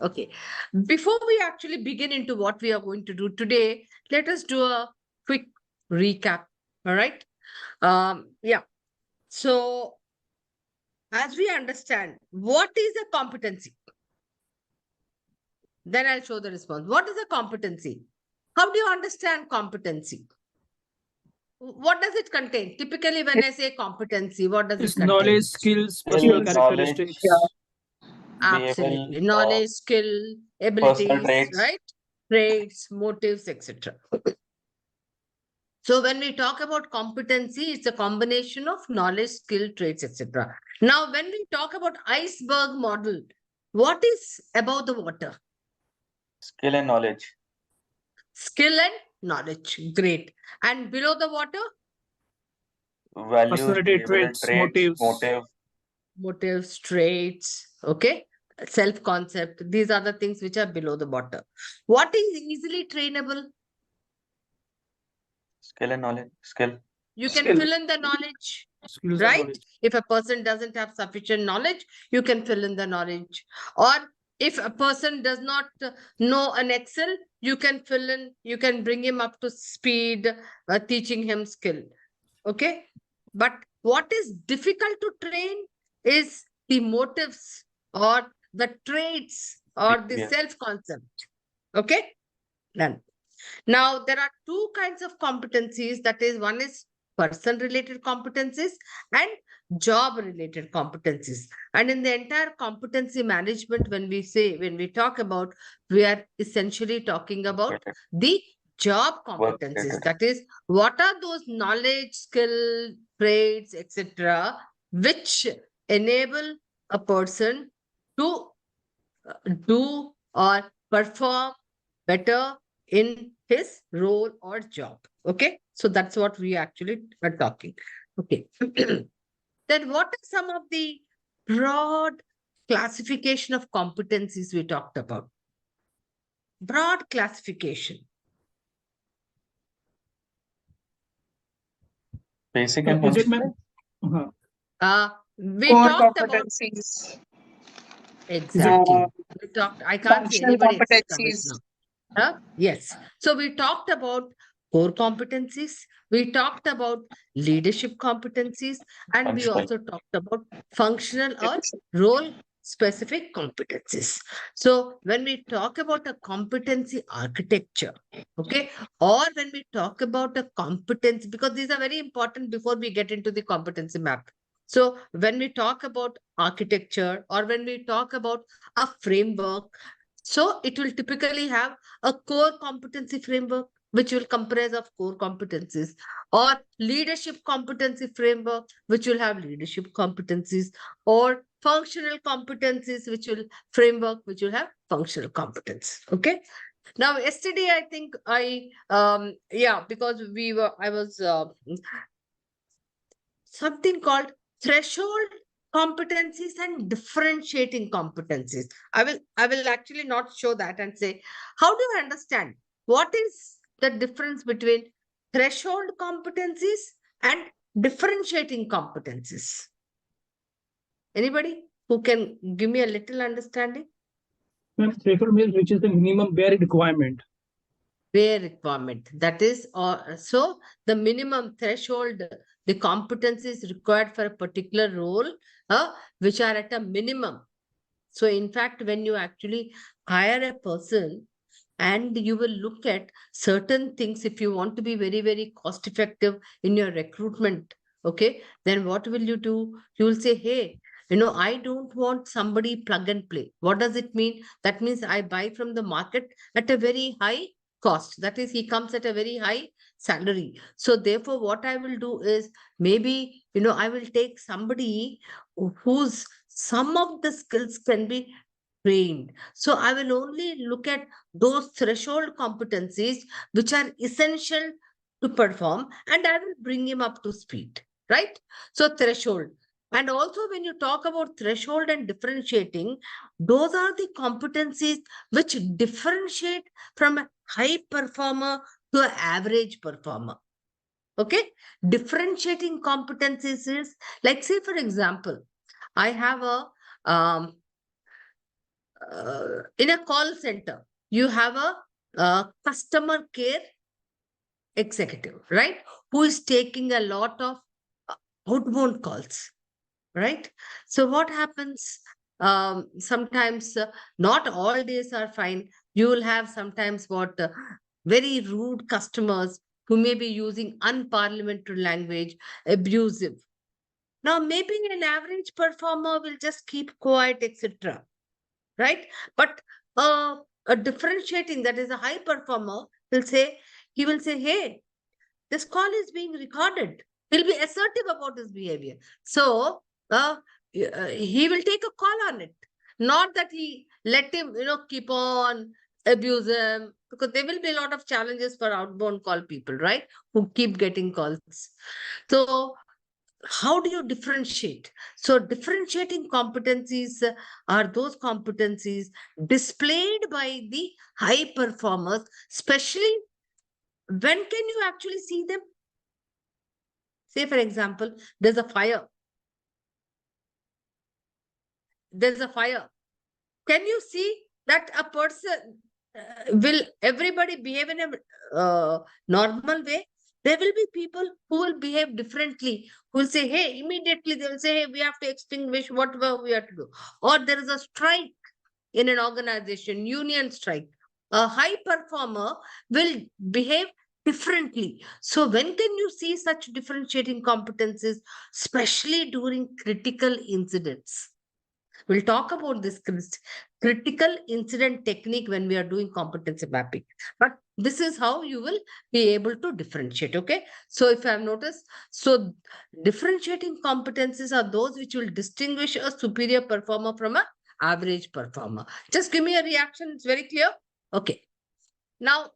Okay, before we actually begin into what we are going to do today, let us do a quick recap. All right. Yeah. So, as we understand, what is a competency? Then I'll show the response. What is a competency? How do you understand competency? What does it contain? Typically, when I say competency, what does it contain? Knowledge, skills, personal characteristics. Absolutely. Knowledge, skill, abilities, right? Traits, motives, etc. So when we talk about competency, it's a combination of knowledge, skill, traits, etc. Now, when we talk about iceberg model, what is above the water? Skill and knowledge. Skill and knowledge. Great. And below the water? Values, Personality, traits, motives. Motives, traits. Okay. Self-concept. These are the things which are below the water. What is easily trainable? Skill and knowledge. Skill. You can fill in the knowledge. Skills Right? knowledge. If a person doesn't have sufficient knowledge, you can fill in the knowledge. Or if a person does not know an Excel, you can fill in, you can bring him up to speed, teaching him skill. Okay. But what is difficult to train is the motives or the traits or the self-concept. Okay. Done. Now, there are two kinds of competencies. That is, one is person-related competencies and job-related competencies. And in the entire competency management, when we talk about, we are essentially talking about the job competencies. That is, what are those knowledge, skill, traits, etc., which enable a person to do or perform better in his role or job. Okay. So that's what we actually are talking. Okay. Then what are some of the broad classification of competencies we talked about? Broad classification. Basic and functional. We Core talked about competencies. exactly. We talked. I can't see Functional anybody except competencies. Ramesh now. Yes. So we talked about core competencies. We talked about leadership competencies, and we also talked about functional or role specific competencies. So when we talk about a competency architecture, okay, or when we talk about a competency, because these are very important before we get into the competency map. So when we talk about architecture or when we talk about a framework, so it will typically have a core competency framework, which will comprise of core competencies, or leadership competency framework, which will have leadership competencies, or functional competencies, which will have functional competence. Okay. Now, yesterday, I think because I was something called threshold competencies and differentiating competencies. I will actually not show that and say, how do you understand what is the difference between threshold competencies and differentiating competencies? Anybody who can give me a little understanding? Threshold means which is the minimum bare requirement. Bare requirement. That is, so the minimum threshold, the competencies required for a particular role, which are at a minimum. So in fact, when you actually hire a person and you will look at certain things, if you want to be very, very cost effective in your recruitment, okay, then what will you do? You will say, hey, I don't want somebody plug and play. What does it mean? That means I buy from the market at a very high cost. That is, he comes at a very high salary. So therefore, what I will do is maybe, I will take somebody whose some of the skills can be trained. So I will only look at those threshold competencies which are essential to perform, and I will bring him up to speed, right? So threshold. And also when you talk about threshold and differentiating, those are the competencies which differentiate from a high performer to an average performer. Okay. Differentiating competencies is like, say, for example, I have in a call center, you have a customer care executive, right? Who is taking a lot of outbound calls, right? So what happens? Sometimes not all days are fine. You will have sometimes very rude customers who may be using unparliamentary language, abusive. Now, maybe an average performer will just keep quiet, etc. Right? But a differentiating, that is a high performer, he will say, hey, this call is being recorded. He'll be assertive about his behavior. So he will take a call on it. Not that he let him, keep on abuse him, because there will be a lot of challenges for outbound call people, right? Who keep getting calls. So how do you differentiate? So differentiating competencies are those competencies displayed by the high performers, especially when can you actually see them? Say, for example, there's a fire. There's a fire. Can you see that a person will everybody behave in a normal way? There will be people who will behave differently, who will say, hey, immediately they will say, hey, we have to extinguish whatever we have to do. Or there is a strike in an organization, union strike. A high performer will behave differently. So when can you see such differentiating competencies, especially during critical incidents? We'll talk about this critical incident technique when we are doing competency mapping. But this is how you will be able to differentiate. Okay. So if I have noticed, so differentiating competencies are those which will distinguish a superior performer from an average performer. Just give me a reaction. It's very clear. Okay. Now,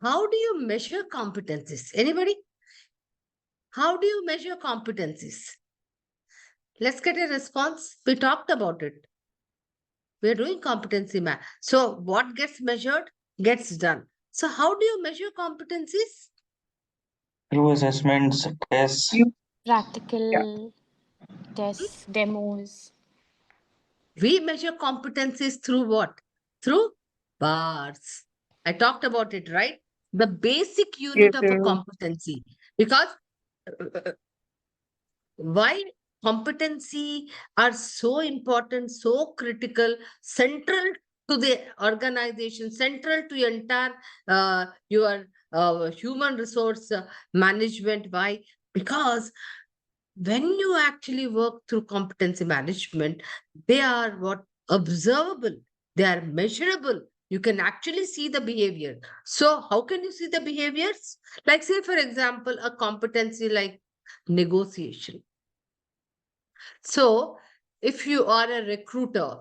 how do you measure competencies? Anybody? How do you measure competencies? Let's get a response. We talked about it. We are doing competency map. So what gets measured gets done. So how do you measure competencies? Through assessments, tests. Practical tests, demos. We measure competencies through what? Through bars. I talked about it, right? The basic unit of a competency. Because why competency are so important, so critical, central to the organization, central to your entire your human resource management. Why? Because when you actually work through competency management, they are what? Observable, they are measurable. You can actually see the behavior. So how can you see the behaviors? Like, say, for example, a competency like negotiation. So if you are a recruiter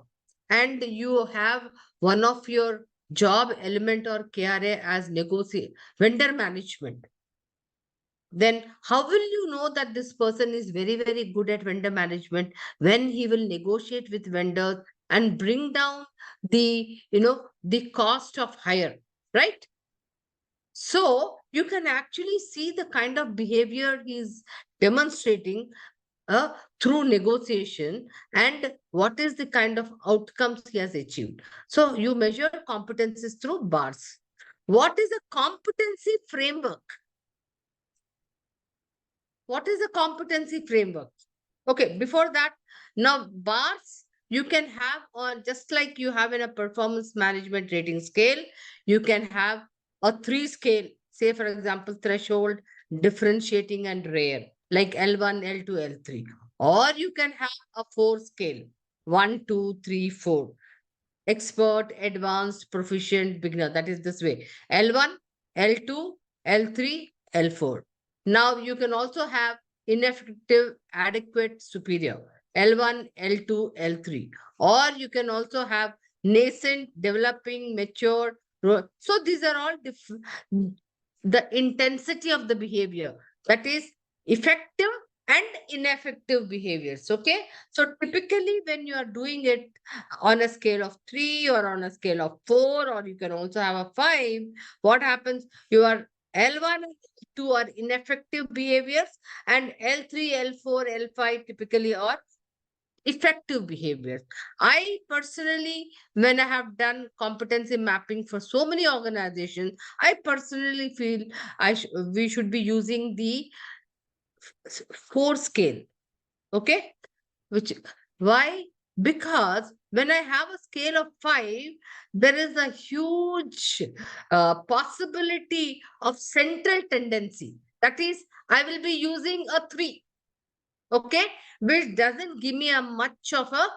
and you have one of your job element or KRA as vendor management, then how will you know that this person is very, very good at vendor management when he will negotiate with vendors and bring down the cost of hire, right? So you can actually see the kind of behavior he's demonstrating through negotiation and what is the kind of outcomes he has achieved. So you measure competencies through bars. What is a competency framework? What is a competency framework? Okay, before that, now bars you can have on, just like you have in a performance management rating scale, you can have a 3 scale, say for example, threshold, differentiating and rare, like L1, L2, L3. Or you can have a 4 scale, 1, 2, 3, 4. Expert, advanced, proficient, beginner. That is this way. L1, L2, L3, L4. Now you can also have ineffective, adequate, superior. L1, L2, L3. Or you can also have nascent, developing, mature. So these are all different. The intensity of the behavior, that is effective and ineffective behaviors. Okay. So typically when you are doing it on a scale of 3 or on a scale of 4, or you can also have a 5, what happens? You are L1 and L2 are ineffective behaviors, and L3, L4, L5 typically are effective behaviors. I personally, when I have done competency mapping for so many organizations, I personally feel we should be using the 4 scale. Okay, which why? Because when I have a scale of 5, there is a huge possibility of central tendency. That is, I will be using a 3, okay, which doesn't give me a much of a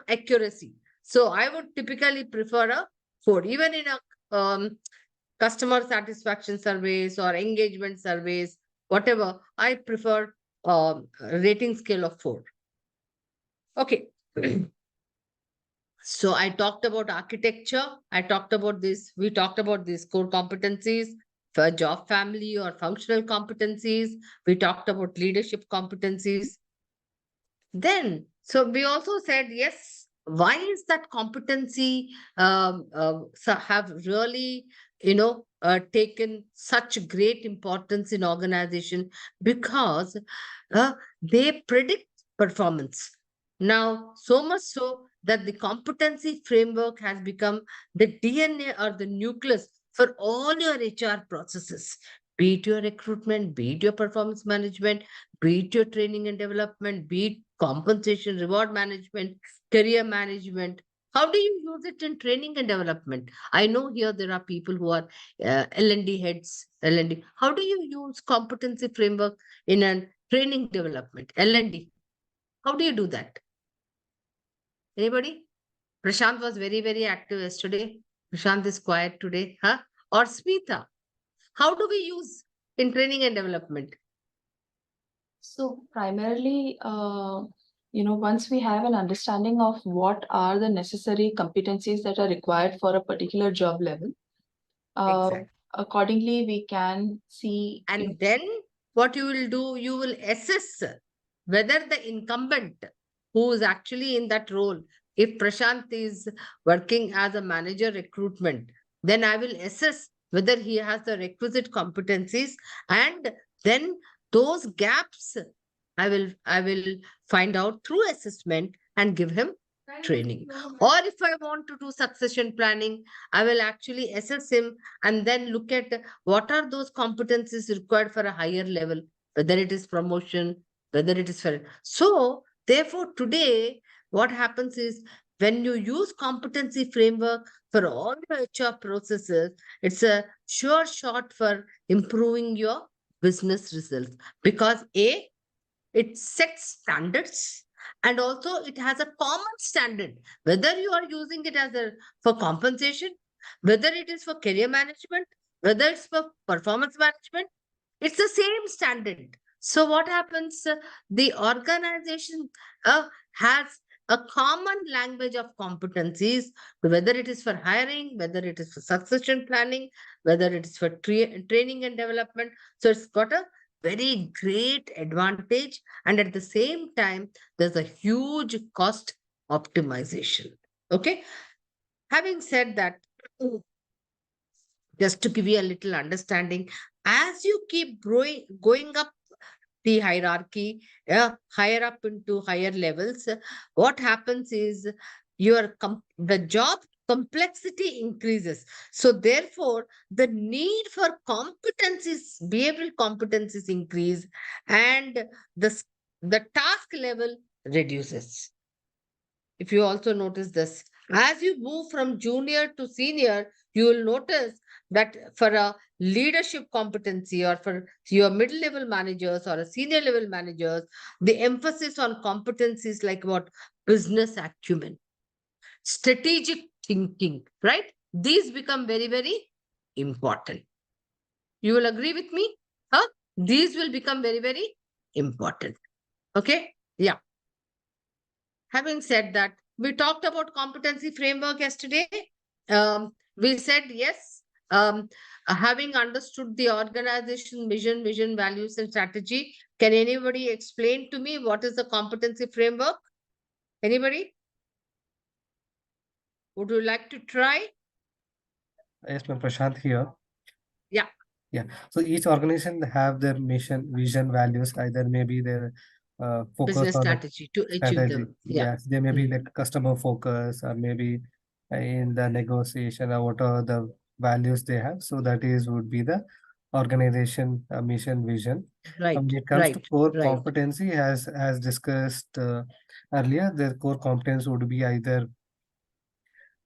accuracy. So I would typically prefer a 4. Even in a customer satisfaction surveys or engagement surveys, whatever, I prefer rating scale of 4. Okay. So I talked about architecture. I talked about this. We talked about these core competencies for job, family, or functional competencies. We talked about leadership competencies. Then, so we also said, yes, why is that competency have really, taken such great importance in organization? Because they predict performance. Now, so much so that the competency framework has become the DNA or the nucleus for all your HR processes, be it your recruitment, be it your performance management, be it your training and development, be it compensation, reward management, career management. How do you use it in training and development? I know here there are people who are L&D heads, L&D. How do you use competency framework in a training development, L&D? How do you do that? Anybody? Prashant was very, very active yesterday. Prashant is quiet today. Huh? Or Smita. How do we use in training and development? So primarily, once we have an understanding of what are the necessary competencies that are required for a particular job level, Exactly. accordingly, we can see. And then what you will do, you will assess whether the incumbent who is actually in that role, if Prashant is working as a manager recruitment, then I will assess whether he has the requisite competencies, and then those gaps I will find out through assessment and give him training. Or if I want to do succession planning, I will actually assess him and then look at what are those competencies required for a higher level, whether it is promotion, whether it is for. So, therefore, today, what happens is when you use competency framework for all your HR processes, it's a sure shot for improving your business results, because it sets standards, and also it has a common standard, whether you are using it as a for compensation, whether it is for career management, whether it's for performance management, it's the same standard. So what happens, the organization has a common language of competencies, whether it is for hiring, whether it is for succession planning, whether it is for training and development. So it's got a very great advantage, and at the same time there's a huge cost optimization. Okay, having said that, just to give you a little understanding, as you keep going up the hierarchy, higher up into higher levels, what happens is the job complexity increases. So therefore, the need for competencies, behavioral competencies increase, and the task level reduces. If you also notice this, as you move from junior to senior, you will notice that for a leadership competency, or for your middle level managers or a senior level managers, the emphasis on competencies like what? Business acumen, strategic thinking, right? These become very, very important. You will agree with me? Huh? These will become very, very important. Okay? Yeah. Having said that, we talked about competency framework yesterday. We said yes, having understood the organization vision, values, and strategy. Can anybody explain to me what is the competency framework? Anybody? Would you like to try? Yes, ma'am, Prashant here. Yeah. So each organization have their mission, vision, values. Either maybe their focus Business on the strategy to achieve strategy. them. Yeah. Yes, they may be Mm. like customer focus, or maybe in the negotiation, or whatever the values they have. So that is would be the organization mission, vision. Right, When it comes to right, core right. competency, as discussed earlier, the core competence would be either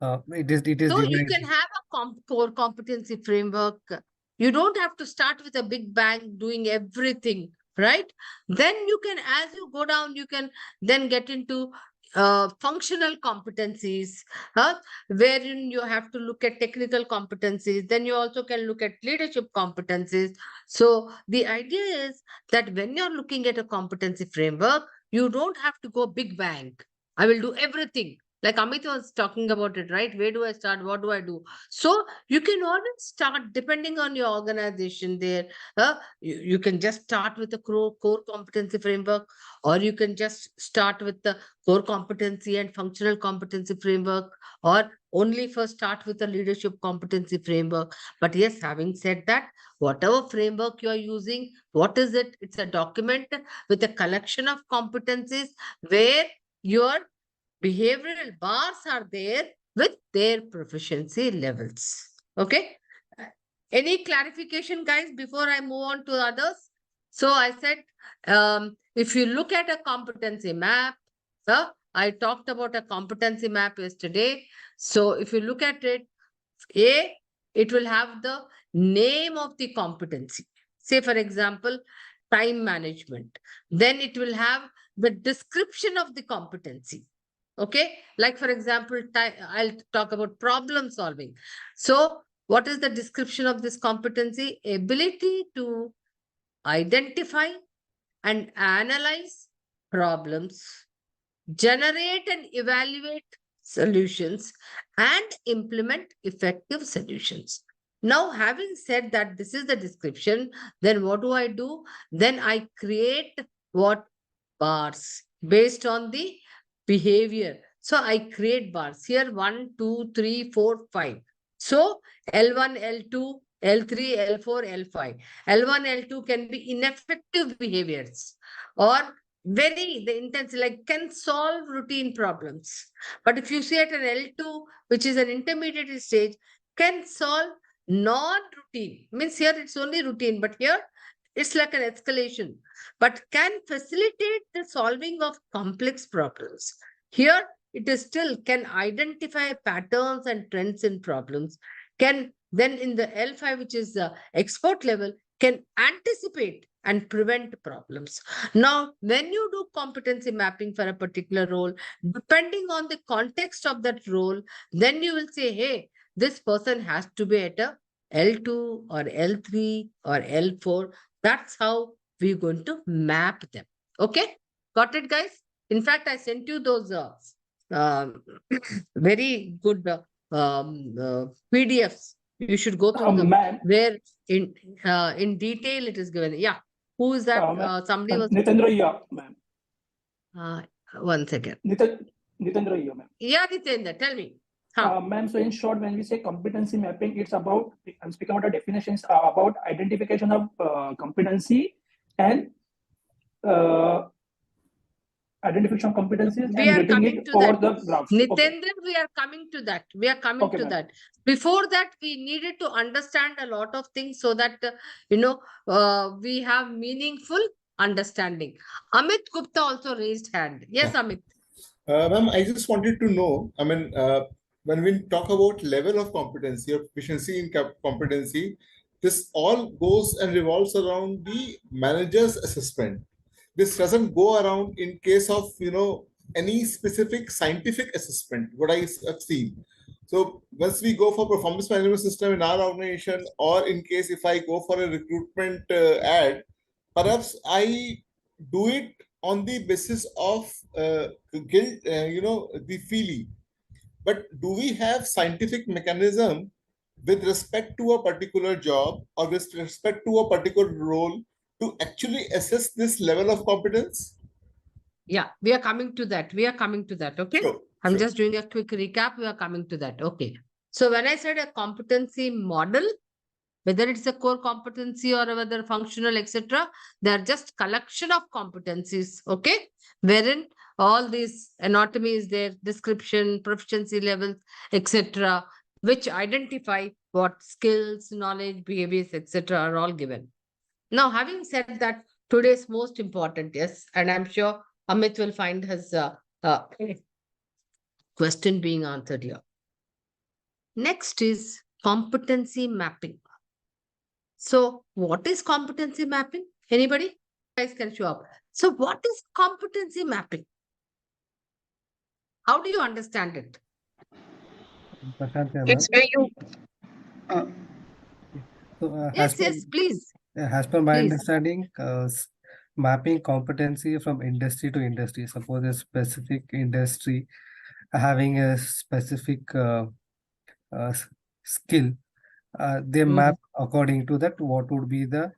it is So you divided. can have a core competency framework. You don't have to start with a big bang doing everything, right? Then you can, as you go down, you can then get into functional competencies, wherein you have to look at technical competencies. Then you also can look at leadership competencies. So the idea is that when you're looking at a competency framework, you don't have to go big bang. I will do everything. Like Amit was talking about it, right? Where do I start? What do I do? So you can always start depending on your organization there. You can just start with the core competency framework, or you can just start with the core competency and functional competency framework, or only first start with the leadership competency framework. But yes, having said that, whatever framework you are using, what is it? It's a document with a collection of competencies where your behavioral bars are there with their proficiency levels. Okay. Any clarification, guys, before I move on to others? So I said, if you look at a competency map, I talked about a competency map yesterday. So if you look at it, it will have the name of the competency. Say, for example, time management. Then it will have the description of the competency. Okay, like for example, I'll talk about problem solving. So what is the description of this competency? Ability to identify and analyze problems, generate and evaluate solutions, and implement effective solutions. Now, having said that this is the description, then what do? Then I create what? Bars based on the behavior. So I create bars here 1, 2, 3, 4, 5. So L1, L2, L3, L4, L5. L1, L2 can be ineffective behaviors, or the intense, like can solve routine problems. But if you see at an L2, which is an intermediate stage, can solve non-routine. Means here it's only routine, but here it's like an escalation, but can facilitate the solving of complex problems. Here, it is still can identify patterns and trends in problems, can then in the L5, which is the expert level, can anticipate and prevent problems. Now, when you do competency mapping for a particular role, depending on the context of that role, then you will say, hey, this person has to be at a L2 or L3 or L4. That's how we're going to map them. Okay, got it, guys? In fact, I sent you those very good PDFs. You should go through them, Ma'am, where in detail it is given. Yeah, who is that? Somebody was. Nitendra, yeah, ma'am. 1 second. Nitendra, yeah, ma'am. Yeah, Nitendra, tell me. Ma'am, so in short, when we say competency mapping, it's about, I'm speaking about the definitions, about identification of competency and identification of competencies We and are rating coming it to over that. the graphs. Nitendra, we are coming to that. We are coming Okay, to ma'am. that. Before that, we needed to understand a lot of things so that, we have meaningful understanding. Amit Gupta also raised hand. Yes, Amit. Ma'am, I just wanted to know, when we talk about level of competency or proficiency in competency, this all goes and revolves around the manager's assessment. This doesn't go around in case of, any specific scientific assessment, what I have seen. So once we go for performance management system in our organization, or in case if I go for a recruitment ad, perhaps I do it on the basis of guilt, the feeling. But do we have scientific mechanism with respect to a particular job or with respect to a particular role to actually assess this level of competence? Yeah, we are coming to that. Okay. Sure, I'm sure. just doing a quick recap. We are coming to that. Okay. So when I said a competency model, Whether it's a core competency or whether functional, etc., they are just collection of competencies, okay? Wherein all these anatomy is there, description, proficiency levels, etc., which identify what skills, knowledge, behaviors, etc., are all given. Now, having said that, today's most important, yes, and I'm sure Amit will find his question being answered here. Next is competency mapping. So, what is competency mapping? Anybody? You guys can show up. So, what is competency mapping? How do you understand it? Prashant, It's where you so, Yes, yes, please. as per my Please. understanding, mapping competency from industry to industry. Suppose a specific industry having a specific skill, they Mhm. map according to that what would be the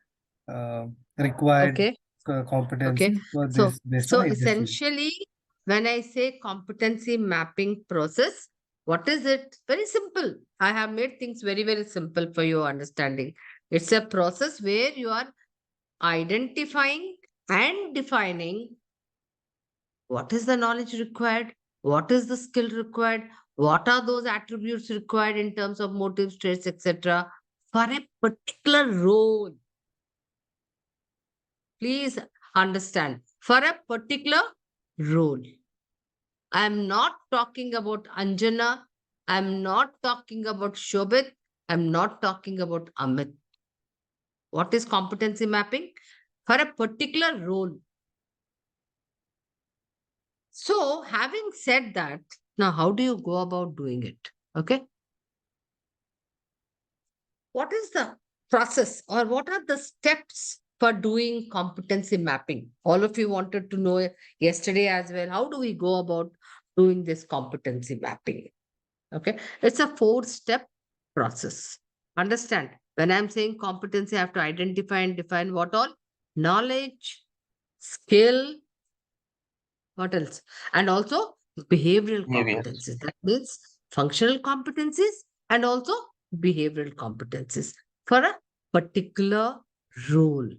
required Okay. competency for So, this based so on industry. essentially, when I say competency mapping process, what is it? Very simple. I have made things very, very simple for your understanding. It's a process where you are identifying and defining what is the knowledge required, what is the skill required, what are those attributes required in terms of motives, traits, etc., for a particular role. Please understand, for a particular role. I'm not talking about Anjana. I'm not talking about Shobit. I'm not talking about Amit. What is competency mapping? For a particular role. So, having said that, now how do you go about doing it? Okay. What is the process or what are the steps for doing competency mapping? All of you wanted to know yesterday as well. How do we go about doing this competency mapping? Okay. It's a 4-step process. Understand? When I'm saying competency, I have to identify and define what all? Knowledge, skill, what else? And also behavioral Behaviors. competencies. That means functional competencies and also behavioral competencies for a particular role.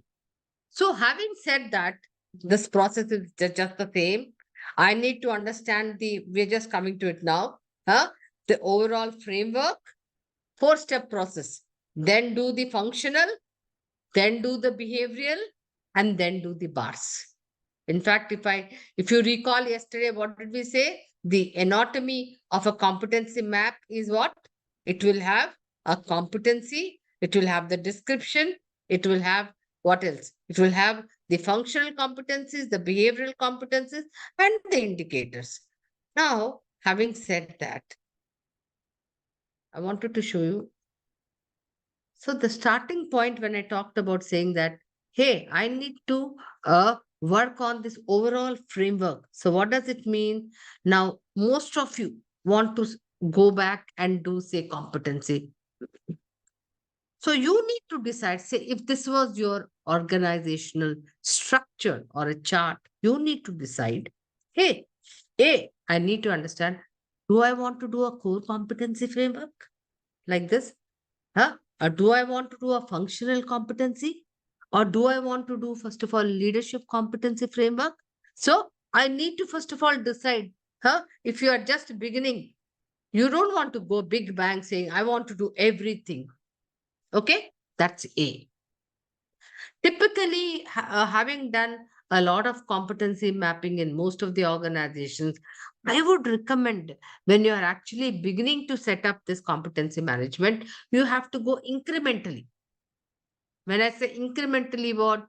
So, having said that, this process is just the same. I need to understand we're just coming to it now, the overall framework, 4-step process. Then do the functional, then do the behavioral, and then do the bars. In fact, if you recall yesterday, what did we say? The anatomy of a competency map is what? It will have a competency, it will have the description, it will have what else? It will have the functional competencies, the behavioral competencies, and the indicators. Now, having said that, I wanted to show you. So the starting point when I talked about saying that, hey, I need to work on this overall framework. So what does it mean? Now, most of you want to go back and do, say, competency. So you need to decide, say, if this was your organizational structure or a chart, you need to decide, hey, I need to understand, do I want to do a core competency framework like this? Or do I want to do a functional competency? Or do I want to do, first of all, leadership competency framework? So I need to, first of all, decide, if you are just beginning, you don't want to go big bang saying, I want to do everything. Okay, that's A. Typically, having done a lot of competency mapping in most of the organizations, I would recommend when you are actually beginning to set up this competency management, you have to go incrementally. When I say incrementally, what?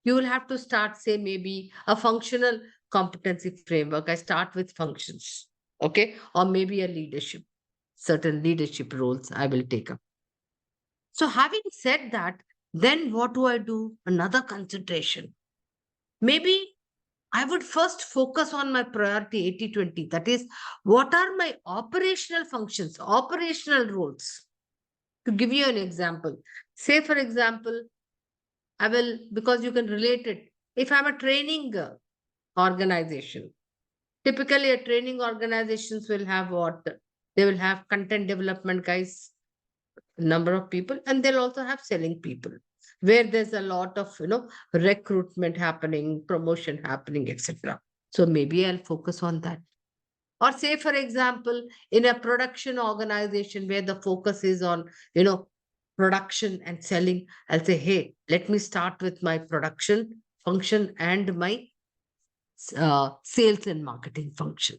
You will have to start, say, maybe a functional competency framework. I start with functions, okay? Or maybe a leadership, certain leadership roles I will take up. So having said that, then what do I do? Another concentration. Maybe I would first focus on my priority 80-20. That is, what are my operational functions, operational roles? To give you an example, say, for example, I will, because you can relate it. If I'm a training organization, typically a training organizations will have what? They will have content development guys, number of people, and they'll also have selling people, where there's a lot of, recruitment happening, promotion happening, etc. So maybe I'll focus on that. Or say, for example, in a production organization where the focus is on, production and selling, I'll say, hey, let me start with my production function and my sales and marketing function.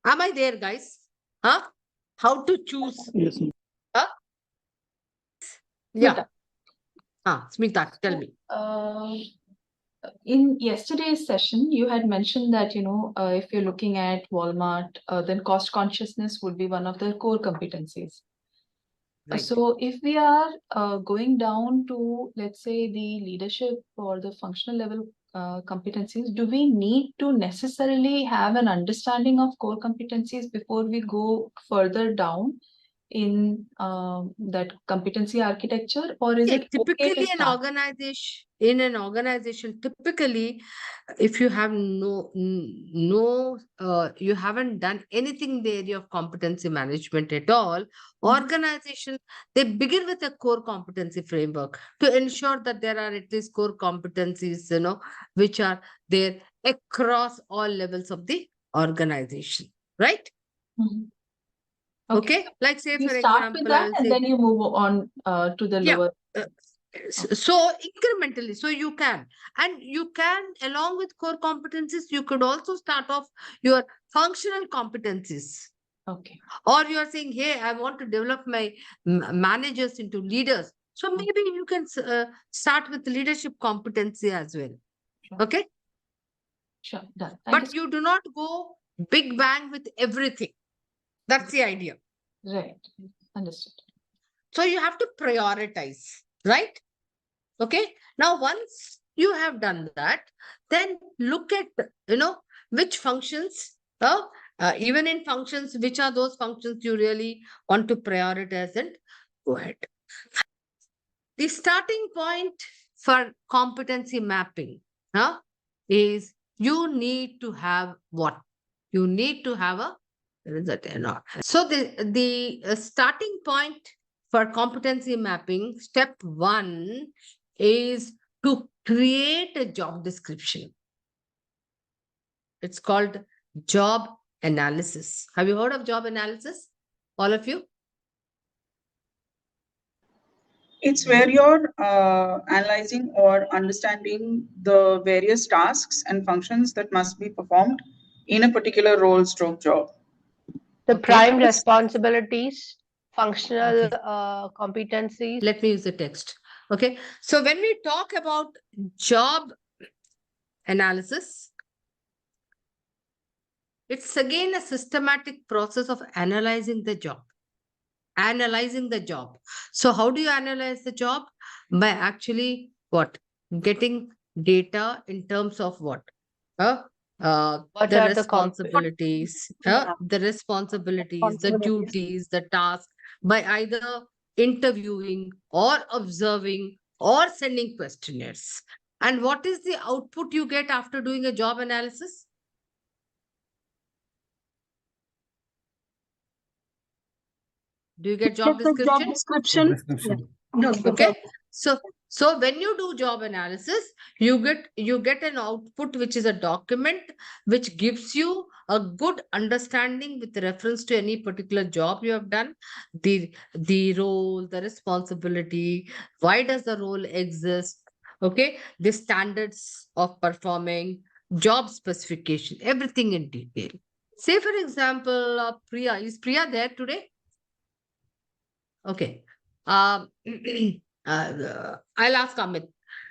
Am I there, guys? Huh? How to choose? Yes. Huh? Yeah. Smita. Smita, tell me. In yesterday's session, you had mentioned that, if you're looking at Walmart, then cost consciousness would be one of the core competencies. Right. So if we are going down to, let's say, the leadership or the functional level competencies, do we need to necessarily have an understanding of core competencies before we go further down in that competency architecture, or is it okay Typically to in start? an organization, typically, if you have you haven't done anything in the area of competency management at all, organization, they begin with a core competency framework to ensure that there are at least core competencies, which are there across all levels of the organization, right? Mhm. Okay. Like say, You for start with example, that I'll and say, then you move on to the yeah. lower. So incrementally, so you can, and you can, along with core competencies, you could also start off your functional competencies. Okay. Or you are saying, hey, I want to develop my managers into leaders. So maybe you can start with leadership competency as well. Sure. Okay. Sure. Done. But you do not go big bang with everything. That's the idea. Right. Understood. So you have to prioritize, right? Okay. Now, once you have done that, then look at, which functions, even in functions, which are those functions you really want to prioritize, and go ahead. The starting point for competency mapping is you need to have what? You need to have a, so the starting point for competency mapping, step one is to create a job description. It's called job analysis. Have you heard of job analysis? All of you? It's where you're analyzing or understanding the various tasks and functions that must be performed in a particular role stroke job. The Okay. prime responsibilities, functional Okay. competencies. Let me use the text. Okay. So when we talk about job analysis, it's again a systematic process of analyzing the job. So how do you analyze the job? By actually what? Getting data in terms of what? What The are the responsibilities, the duties, the task, by either interviewing or observing or sending questionnaires. And what is the output you get after doing a job analysis? Do you get job description? Description. Okay. So when you do job analysis, you get an output, which is a document which gives you a good understanding with reference to any particular job you have done, the role, the responsibility, why does the role exist, okay, the standards of performing, job specification, everything in detail. Say for example, Priya, is Priya there today? Okay. I'll ask Amit.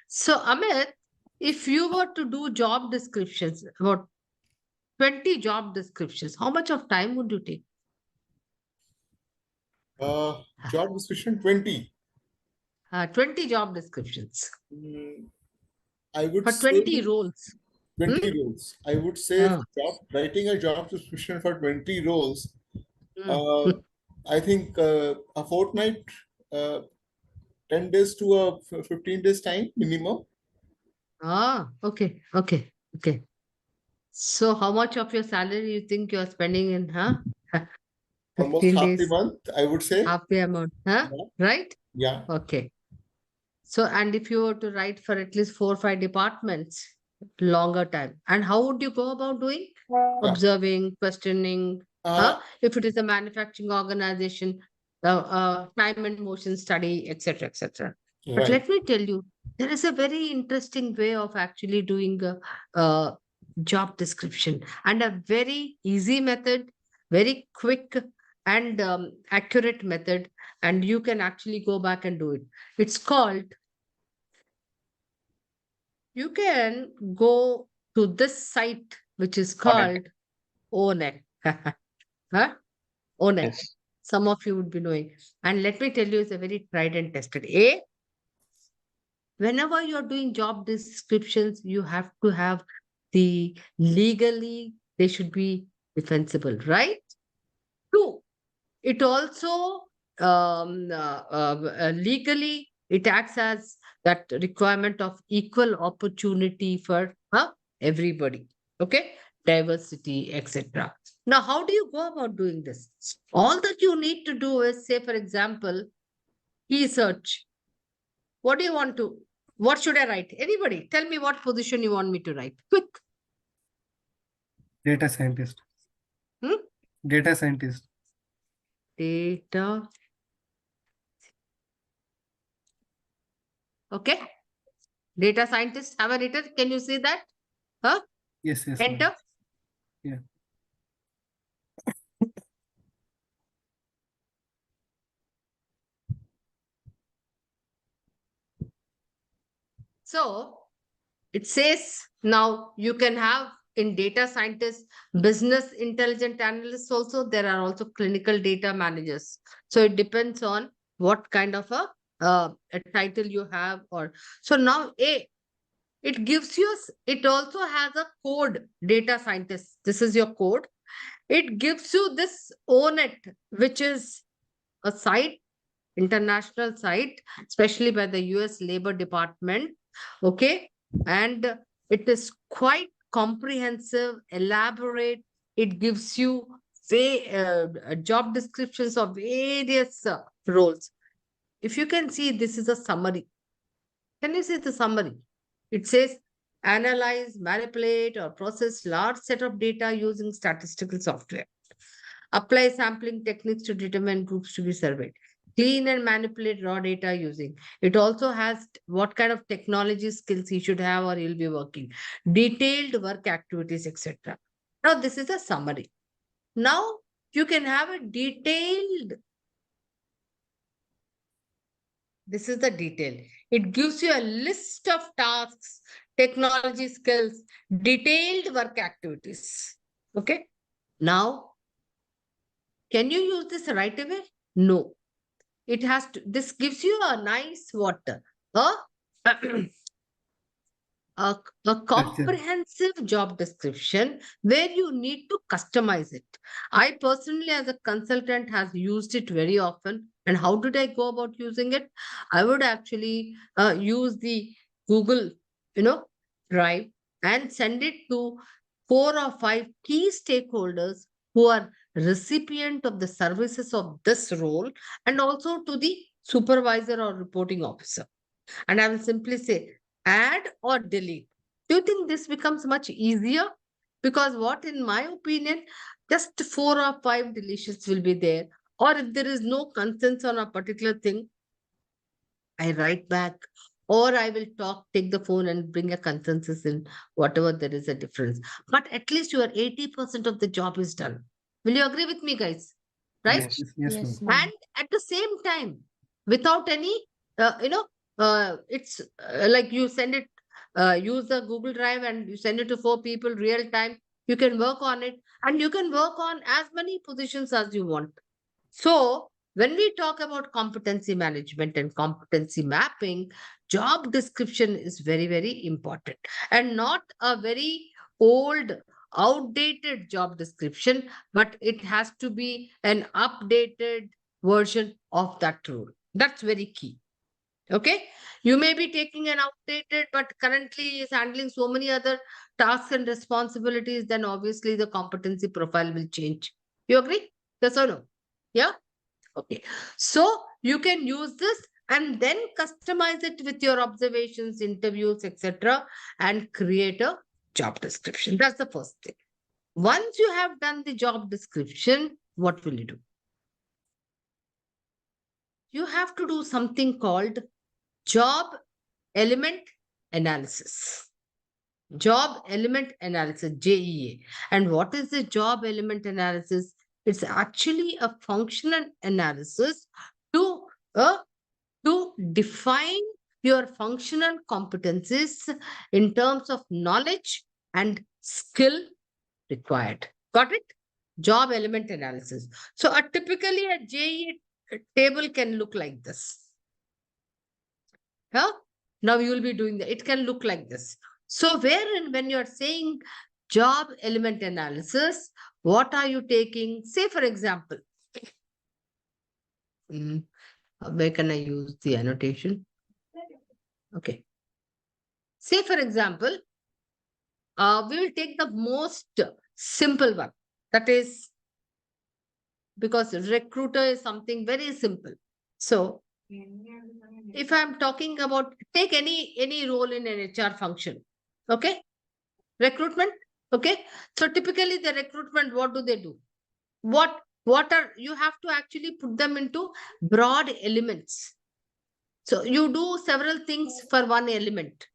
So, Amit, if you were to do job descriptions, about 20 job descriptions, how much of time would you take? Job description 20. 20 job descriptions I would for say 20 roles. 20 roles. I would say Ah. writing a job description for 20 roles. Hmm. I think a fortnight, 10 days to 15 days time minimum. Okay. So, how much of your salary you think you are spending in, almost 15 half the days, month, I would say. half the amount, huh? Yeah. Right? Yeah. Okay. So, and if you were to write for at least 4 or 5 departments, longer time. And how would you go about doing? Yeah. Observing, questioning, Uh, if it is a manufacturing organization, time and motion study, etc., etc. But right. let me tell you, there is a very interesting way of actually doing a job description and a very easy method, very quick and accurate method, and you can actually go back and do it. It's called, you can go to this site, which is called ONET. Huh? ONET. Yes. Some of you would be knowing. And let me tell you, it's a very tried and tested. Whenever you're doing job descriptions, you have to have the legally, they should be defensible, right? Two, it also legally, it acts as that requirement of equal opportunity for everybody. Okay, diversity, etc. Now, how do you go about doing this? All that you need to do is, say, for example, research. What do you want to? What should I write? Anybody, tell me what position you want me to write. Quick. Data scientist. Hmm? Data scientist. Data. Okay. Data scientist, have I written? Can you see that? Huh? Yes, yes. ma'am. Enter. Yeah. So it says now you can have in data scientists, business intelligent analysts also, there are also clinical data managers. So it depends on what kind of a title you have. Or so now it gives you, it also has a code, data scientist. This is your code. It gives you this ONET, which is a site, international site, especially by the US Labor Department. Okay. And it is quite comprehensive, elaborate. It gives you job descriptions of various roles. If you can see, this is a summary. Can you see the summary? It says analyze, manipulate, or process large set of data using statistical software. Apply sampling techniques to determine groups to be surveyed. Clean and manipulate raw data using. It also has what kind of technology skills he should have or he'll be working. Detailed work activities, etc. Now, this is a summary. Now, you can have a detailed. This is the detail. It gives you a list of tasks, technology skills, detailed work activities. Okay. Now, can you use this right away? No. It has to, this gives you a nice what? A comprehensive job description where you need to customize it. I personally, as a consultant, has used it very often. And how did I go about using it? I would actually use the Google, Drive and send it to 4 or 5 key stakeholders who are recipient of the services of this role, and also to the supervisor or reporting officer. And I will simply say, add or delete. Do you think this becomes much easier? Because what, in my opinion, just 4 or 5 deletions will be there. Or if there is no consensus on a particular thing, I write back, or I will take the phone and bring a consensus in whatever there is a difference. But at least your 80% of the job is done. Will you agree with me, guys? Right? Yes. Yes, Yes, ma'am. ma'am. And at the same time, without any, it's like you send it, use the Google Drive and you send it to 4 people real time. You can work on it and you can work on as many positions as you want. So when we talk about competency management and competency mapping, job description is very, very important, and not a very old, outdated job description, but it has to be an updated version of that role. That's very key. Okay. You may be taking an outdated, but currently is handling so many other tasks and responsibilities, then obviously the competency profile will change. You agree? Yes or no? Yeah. Okay. So you can use this and then customize it with your observations, interviews, etc., and create a job description. That's the first thing. Once you have done the job description, what will you do? You have to do something called job element analysis. Job element analysis, JEA. And what is the job element analysis? It's actually a functional analysis to define your functional competencies in terms of knowledge and skill required. Got it? Job element analysis. So typically a JEA table can look like this. Huh? Now you will be doing that. It can look like this. So wherein when you're saying job element analysis, what are you taking? Say for example, where can I use the annotation? Okay. Say for example, we will take the most simple one. That is because recruiter is something very simple. So if I'm talking about, take any role in an HR function, okay? Recruitment, okay? So typically the recruitment, what do? What are, you have to actually put them into broad elements. So you do several things for one element.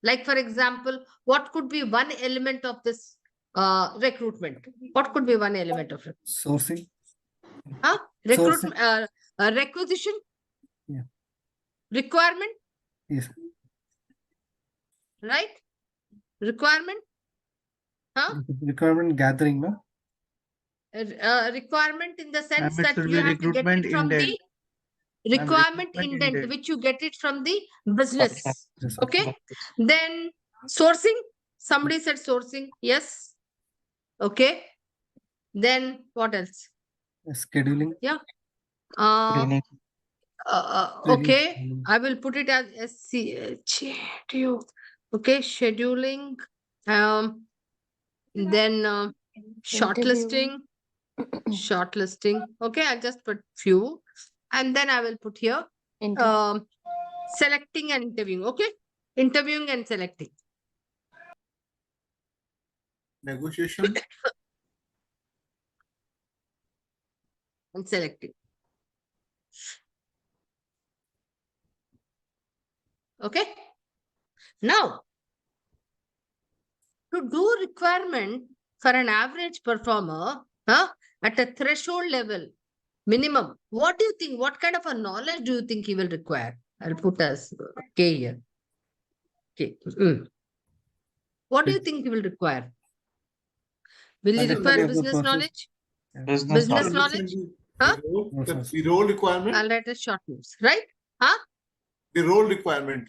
Like for example, what could be one element of this recruitment? What could be one element of it? Sourcing. Huh? Recruitment, requisition? Yeah. Requirement? Yes. Right? Requirement? Huh? Requirement gathering, no? Requirement in the sense it that should you be have to get recruitment it from intent. the requirement Recruitment intent, intent. which you get it from the business. Yes. Okay. Then sourcing. Somebody said sourcing. Yes. Okay. Then what else? Scheduling. Yeah. Screening. Okay. I will put it as SCHU. Okay. Scheduling. Then shortlisting. Shortlisting. Okay. I'll just put few. And then I will put here selecting and interviewing. Okay. Interviewing and selecting. Negotiation. And selecting. Okay. Now, to do requirement for an average performer at a threshold level, minimum, what do you think? What kind of a knowledge do you think he will require? I'll put as K here. Okay. What do you think he will require? Will he require business knowledge? Business knowledge? Huh? The role requirement. I'll write a short notes, right? Huh? The role requirement.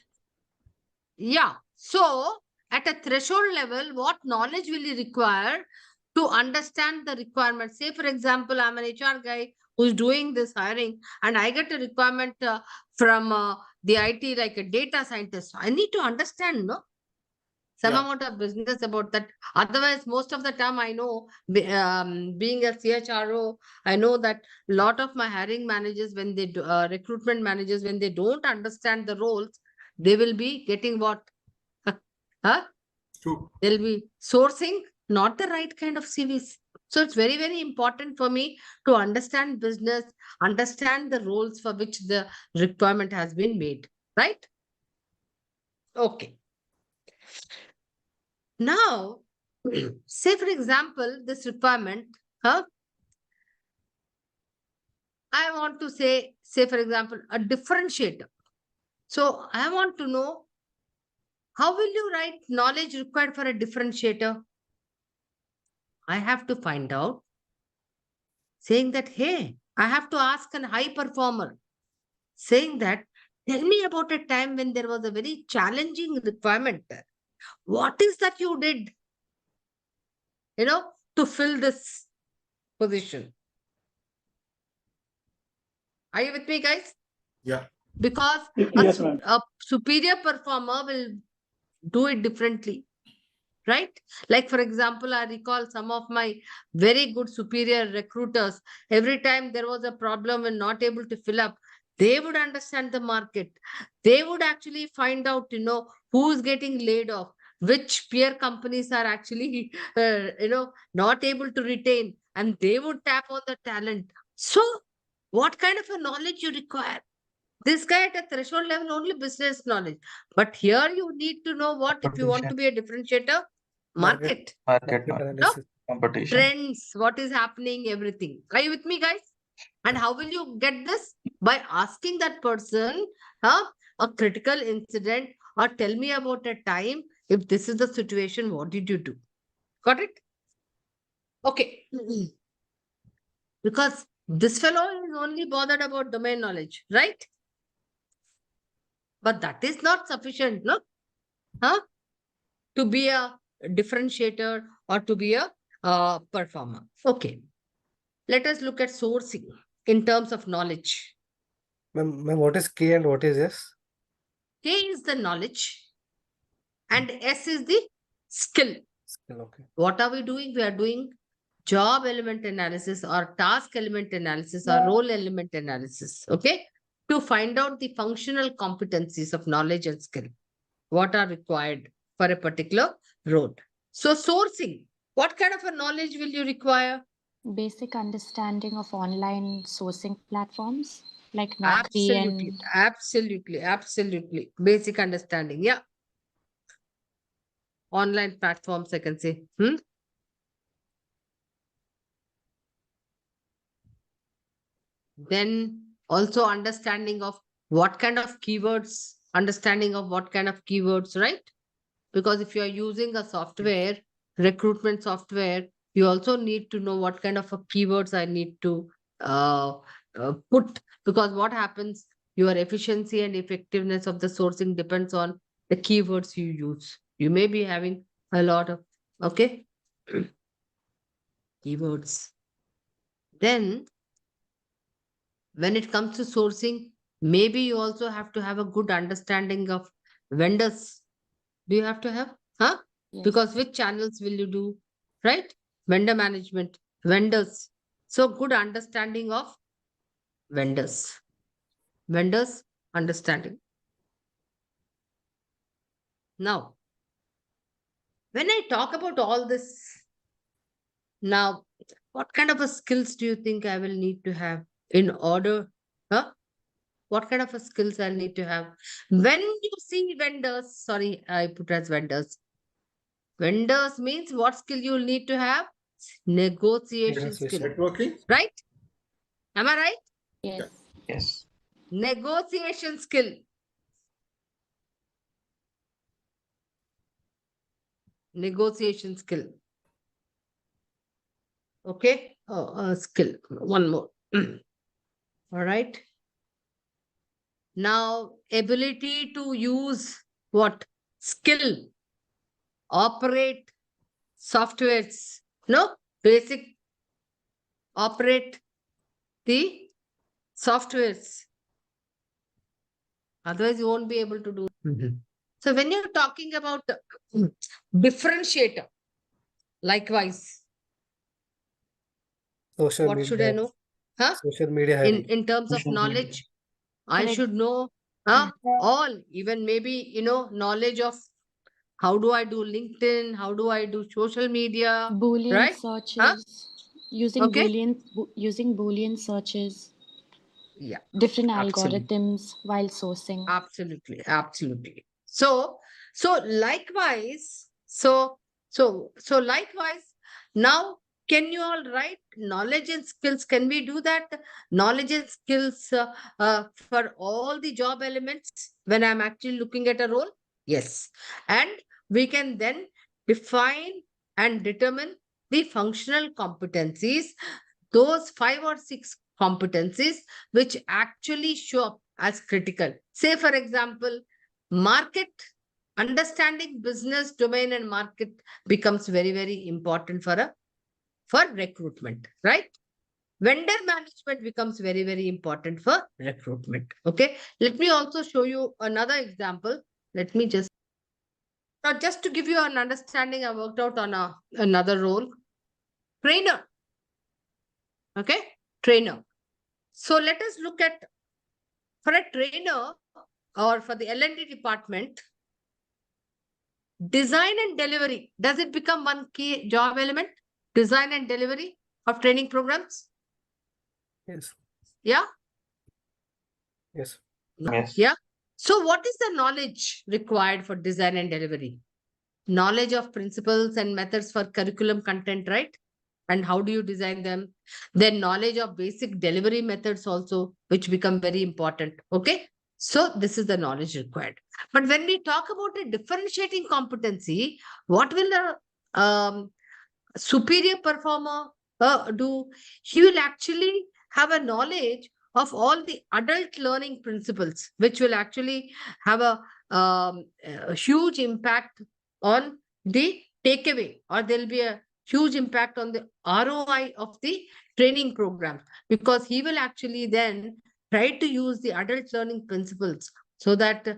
Yeah. So at a threshold level, what knowledge will you require to understand the requirement? Say, for example, I'm an HR guy who's doing this hiring and I get a requirement from the IT, like a data scientist. I need to understand, no? Some amount of business about that. Otherwise, most of the time I know, being a CHRO, I know that a lot of my hiring managers, when they do, recruitment managers, when they don't understand the roles, they will be getting what? Huh? True. They'll be sourcing not the right kind of CVs. So it's very, very important for me to understand business, understand the roles for which the requirement has been made, right? Okay. Now, say for example, this requirement, I want to say for example, a differentiator. So I want to know, how will you write knowledge required for a differentiator? I have to find out, saying that, hey, I have to ask a high performer, saying that, tell me about a time when there was a very challenging requirement. What is that you did, to fill this position? Are you with me, guys? Yeah. Because Yes, ma'am. a superior performer will do it differently. right? Like, for example, I recall some of my very good superior recruiters, every time there was a problem and not able to fill up, they would understand the market. They would actually find out, who's getting laid off, which peer companies are actually, not able to retain, and they would tap on the talent. So, what kind of a knowledge you require? This guy at a threshold level, only business knowledge. But here you need to know what, if you want to be a differentiator, market, Market Market knowledge, analysis. competition. trends, what is happening, everything. Are you with me, guys? And how will you get this? By asking that person a critical incident, or tell me about a time, if this is the situation, what did you do? Got it? Okay. Because this fellow is only bothered about domain knowledge, right? But that is not sufficient, no? To be a differentiator or to be a performer. Okay. Let us look at sourcing in terms of knowledge. Ma'am, what is K and what is S? K is the knowledge and S is the skill. Skill, okay. What are we doing? We are doing job element analysis or task element analysis or role element analysis, okay? To find out the functional competencies of knowledge and skill. What are required for a particular role. So sourcing, what kind of a knowledge will you require? Basic understanding of online sourcing platforms like Naukri Absolutely. Basic understanding. Yeah. Online platforms, I can say. Then also understanding of what kind of keywords, right? Because if you are using a software, recruitment software, you also need to know what kind of a keywords I need to put. Because what happens, your efficiency and effectiveness of the sourcing depends on the keywords you use. You may be having a lot of, okay, keywords. Then, when it comes to sourcing, maybe you also have to have a good understanding of vendors. Do you have to have? Yes. Because which channels will you do, right? Vendor management, vendors. So good understanding of vendors. Vendors understanding. Now, when I talk about all this, now, what kind of a skills do you think I will need to have in order? What kind of a skills I'll need to have? When you see vendors, sorry, I put as vendors. Vendors means what skill you'll need to have? Negotiation skill. Networking. Right? Am I right? Yes. Yes. Negotiation skill. Negotiation skill. Okay. Skill. One more. All right. Now, ability to use what? Skill. Operate softwares. No? Basic. Operate the softwares. Otherwise, you won't be able to do. So when you're talking about differentiator, likewise, Social what media. should I know? Social media having. In terms of Social media. knowledge, I Correct. should know all, even maybe, knowledge of how do I do LinkedIn, how do I do social media, Boolean right? searches. Using Okay. Boolean searches. Yeah. Different Absolutely. algorithms while sourcing. Absolutely. So likewise, likewise, now can you all write knowledge and skills? Can we do that? Knowledge and skills for all the job elements when I'm actually looking at a role? Yes. And we can then define and determine the functional competencies, those 5 or 6 competencies which actually show up as critical. Say, for example, market, understanding business domain and market becomes very, very important for recruitment, right? Vendor management becomes very, very important for recruitment. Okay. Let me also show you another example. Let me just Now, just to give you an understanding, I worked out on another role, trainer. Okay, trainer. So let us look at, for a trainer or for the L&D department, design and delivery. Does it become one key job element? Design and delivery of training programs? Yes. Yeah? Yes. Yes. Yeah. So what is the knowledge required for design and delivery? Knowledge of principles and methods for curriculum content, right? And how do you design them? Then knowledge of basic delivery methods also, which become very important. Okay. So this is the knowledge required. But when we talk about a differentiating competency, what will the superior performer do? He will actually have a knowledge of all the adult learning principles, which will actually have a huge impact on the takeaway, or there'll be a huge impact on the ROI of the training program, because he will actually then try to use the adult learning principles so that um,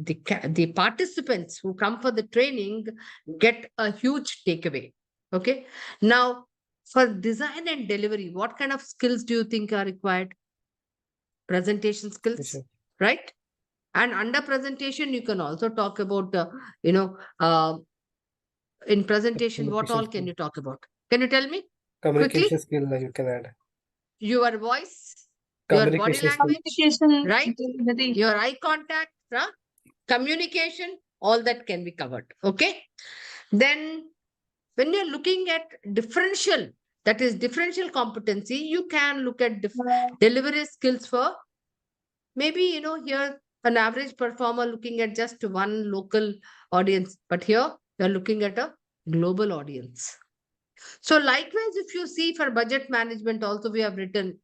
the participants who come for the training get a huge takeaway. Okay. Now, for design and delivery, what kind of skills do you think are required? Presentation skills, Sure. right? And under presentation, you can also talk about, in presentation, what all Communication can skill. you talk about? Can you tell me? Communication skill you can add. Your voice, your body Communication skill. language, right? Your eye contact, huh? Communication, all that can be covered. Okay. Then when you're looking at differential, that is differential competency, you can look at delivery skills for maybe, here an average performer looking at just one local audience, but here you're looking at a global audience. So likewise, if you see for budget management also, we have written,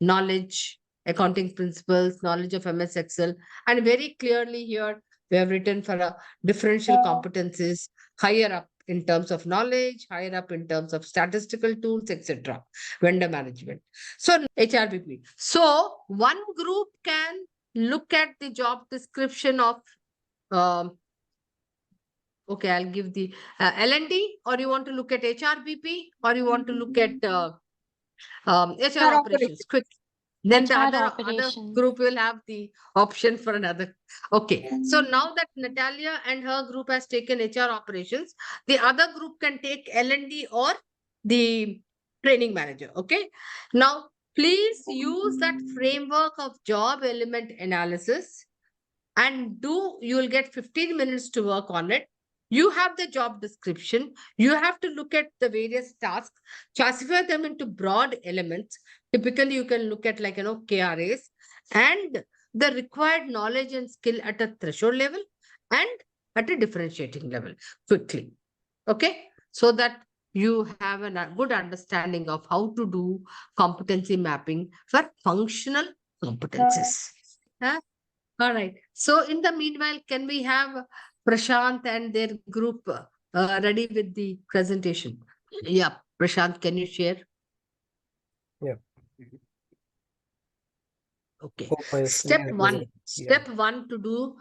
knowledge, accounting principles, knowledge of MS Excel, and very clearly here we have written for a differential competencies higher up in terms of knowledge, higher up in terms of statistical tools, etc. Vendor management. So HRBP. So one group can look at the job description of okay, I'll give the L&D, or you want to look at HRBP, or you want to look at HR operations. Quick. Then the HR other operations. group will have the option for another. Okay. So now that Natalia and her group has taken HR operations, the other group can take L&D or the training manager. Okay. Now, please use that framework of job element analysis, and you will get 15 minutes to work on it. You have the job description. You have to look at the various tasks, classify them into broad elements. Typically, you can look at KRAs and the required knowledge and skill at a threshold level and at a differentiating level quickly. Okay. So that you have a good understanding of how to do competency mapping for functional competencies. Huh? All right. So in the meanwhile, can we have Prashant and their group ready with the presentation? Yeah, Prashant, can you share? Yeah. Okay. Hope I Step explained one. it. Yeah. Step one to do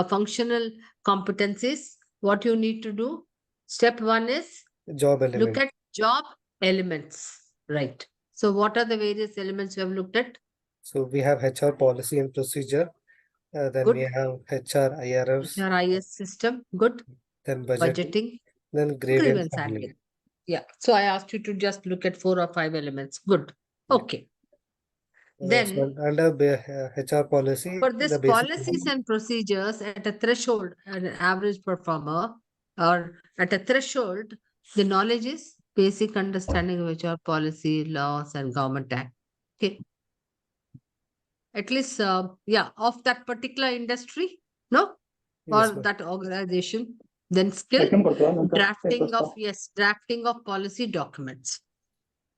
functional competencies. What you need to do? Step one is Job look element. at job elements. Right. So what are the various elements you have looked at? So we have HR policy and procedure. Then Good. we have HR IRFs. HRIS system. Good. Then budgeting. Budgeting. Then grievance handling. Yeah. So I asked you to just look at 4 or 5 elements. Good. Yeah. Okay. So Then under HR policy, for this the basic policies and procedures at a threshold, an average performer, or at a threshold, the knowledge is basic understanding of HR policy, laws, and government act. Okay. At least, of that particular industry, no? Yes, Or ma'am. that organization. Then skill, Second करते हैं, नंतर drafting एक of, वाजता. yes, drafting of policy documents.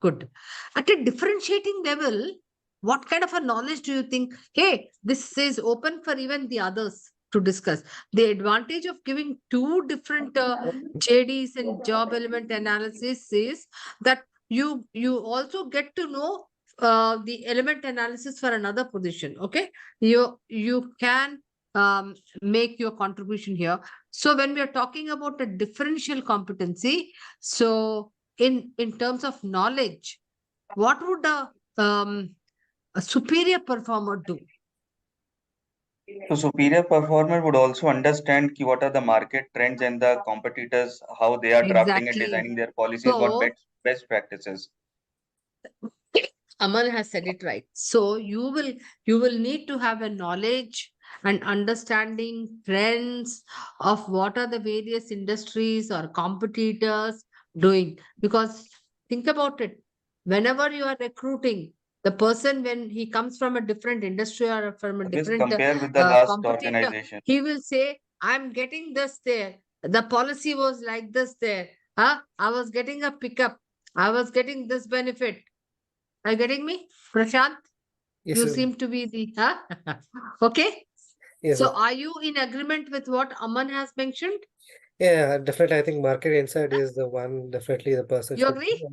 Good. At a differentiating level, what kind of a knowledge do you think? Hey, this is open for even the others to discuss. The advantage of giving 2 different JDs and job element analysis is that you also get to know the element analysis for another position. Okay, you can make your contribution here. So when we are talking about a differential competency, so in terms of knowledge, what would a superior performer do? So superior performer would also understand what are the market trends and the competitors, how they are drafting and Exactly. designing their policies, what So best practices. Aman has said it right. So you will need to have a knowledge and understanding trends of what are the various industries or competitors doing. Because think about it, whenever you are recruiting the person, when he comes from a different industry or from a Always different compare with the last competitor, organization. he will say, I'm getting this there. The policy was like this there. I was getting a pickup. I was getting this benefit. Are you getting me, Prashant? Yes, You sir. seem to be the okay. Yes, So sir. are you in agreement with what Aman has mentioned? Yeah, definitely. I think market insight is the one, definitely the person You should. agree?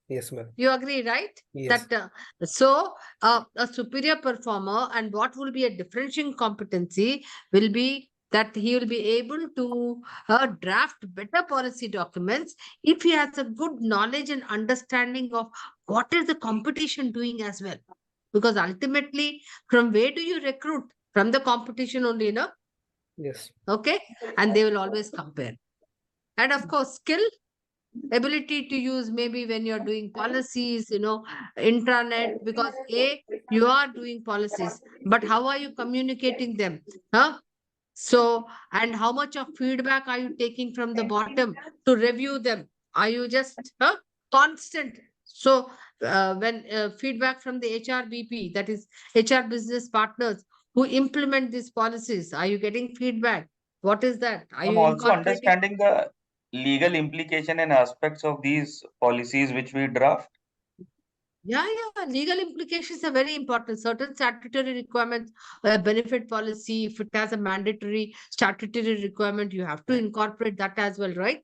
Yes, ma'am. You agree, right? Yes. That so a superior performer, and what will be a differentiating competency will be that he will be able to draft better policy documents if he has a good knowledge and understanding of what is the competition doing as well. Because ultimately, from where do you recruit? From the competition only, no? Yes. Okay. And they will always compare. And of course, skill, ability to use, maybe when you're doing policies, intranet, because you are doing policies, but how are you communicating them? So, and how much of feedback are you taking from the bottom to review them? Are you just constant? So, when feedback from the HRBP, that is HR business partners who implement these policies, are you getting feedback? What is that? Are I'm you also incorporating? understanding the legal implication and aspects of these policies which we draft. Yeah, legal implications are very important. Certain statutory requirements, benefit policy, if it has a mandatory statutory requirement, you have to incorporate that as well, right?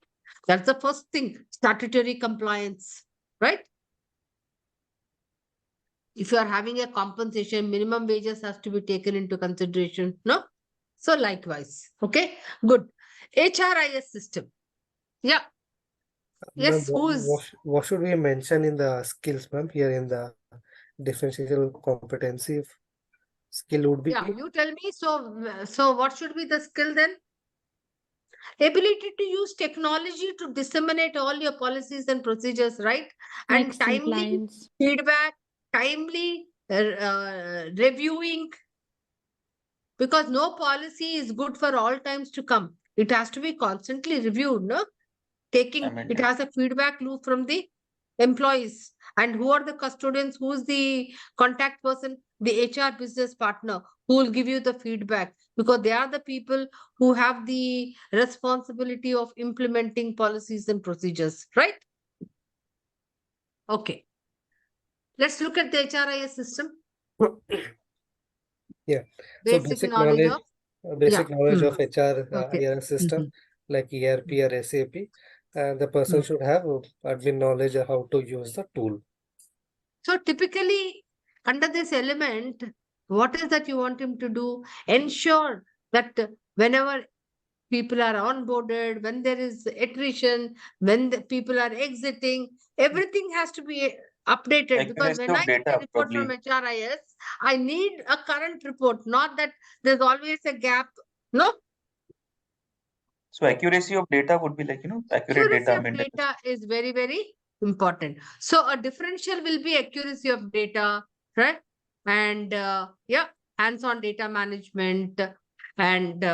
That's the first thing, statutory compliance, right? If you are having a compensation, minimum wages has to be taken into consideration, no? So likewise, okay, good. HRIS system. Yeah, Ma'am, yes, who is? what should we mention in the skills, ma'am, here in the differential competency skill would be? Yeah, you tell me. So what should be the skill then? Ability to use technology to disseminate all your policies and procedures, right? And Next, timely compliance. feedback, timely reviewing, because no policy is good for all times to come. It has to be constantly reviewed, no? It has a feedback loop from the employees. And who are the custodians? Who's the contact person? The HR business partner who will give you the feedback, because they are the people who have the responsibility of implementing policies and procedures, right? Okay. Let's look at the HRIS system. Yeah. So Basic knowledge of basic knowledge of HR okay. IRS system like ERP or SAP, and the person Mm. should have admin knowledge of how to use the tool. So typically, under this element, what is that you want him to do? Ensure that whenever people are onboarded, when there is attrition, when the people are exiting, everything has to be updated. Because Accuracy when of I get a data, report from probably. HRIS, I need a current report, not that there's always a gap. No, So accuracy of data would be like, accurate accuracy data. of data is very, very important. So a differential will be accuracy of data, right? And yeah, hands-on data management. And